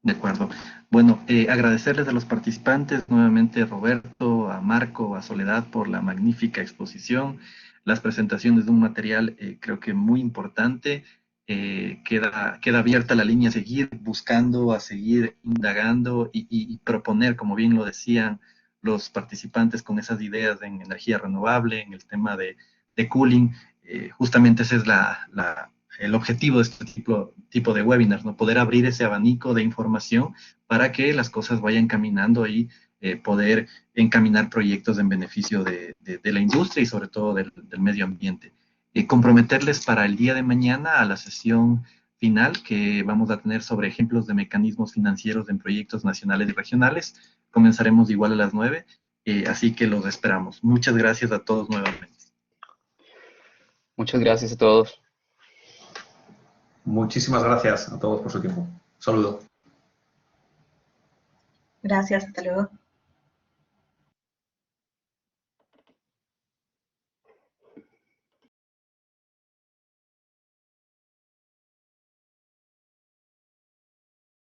De acuerdo. Bueno, agradecerles a los participantes, nuevamente a Roberto, a Marco, a Soledad por la magnífica exposición, las presentaciones de un material creo que muy importante. Queda abierta la línea a seguir buscando, a seguir indagando y proponer, como bien lo decían los participantes, con esas ideas en energía renovable, en el tema de cooling. Justamente ese es el objetivo de este tipo de webinars, ¿no? Poder abrir ese abanico de información para que las cosas vayan caminando y poder encaminar proyectos en beneficio de la industria y sobre todo del medio ambiente. Comprometerles para el día de mañana a la sesión final que vamos a tener sobre ejemplos de mecanismos financieros en proyectos nacionales y regionales. Comenzaremos igual a las 9, así que los esperamos. Muchas gracias a todos nuevamente.
Muchas gracias a todos.
Muchísimas gracias a todos por su tiempo. Un saludo.
Gracias, hasta luego.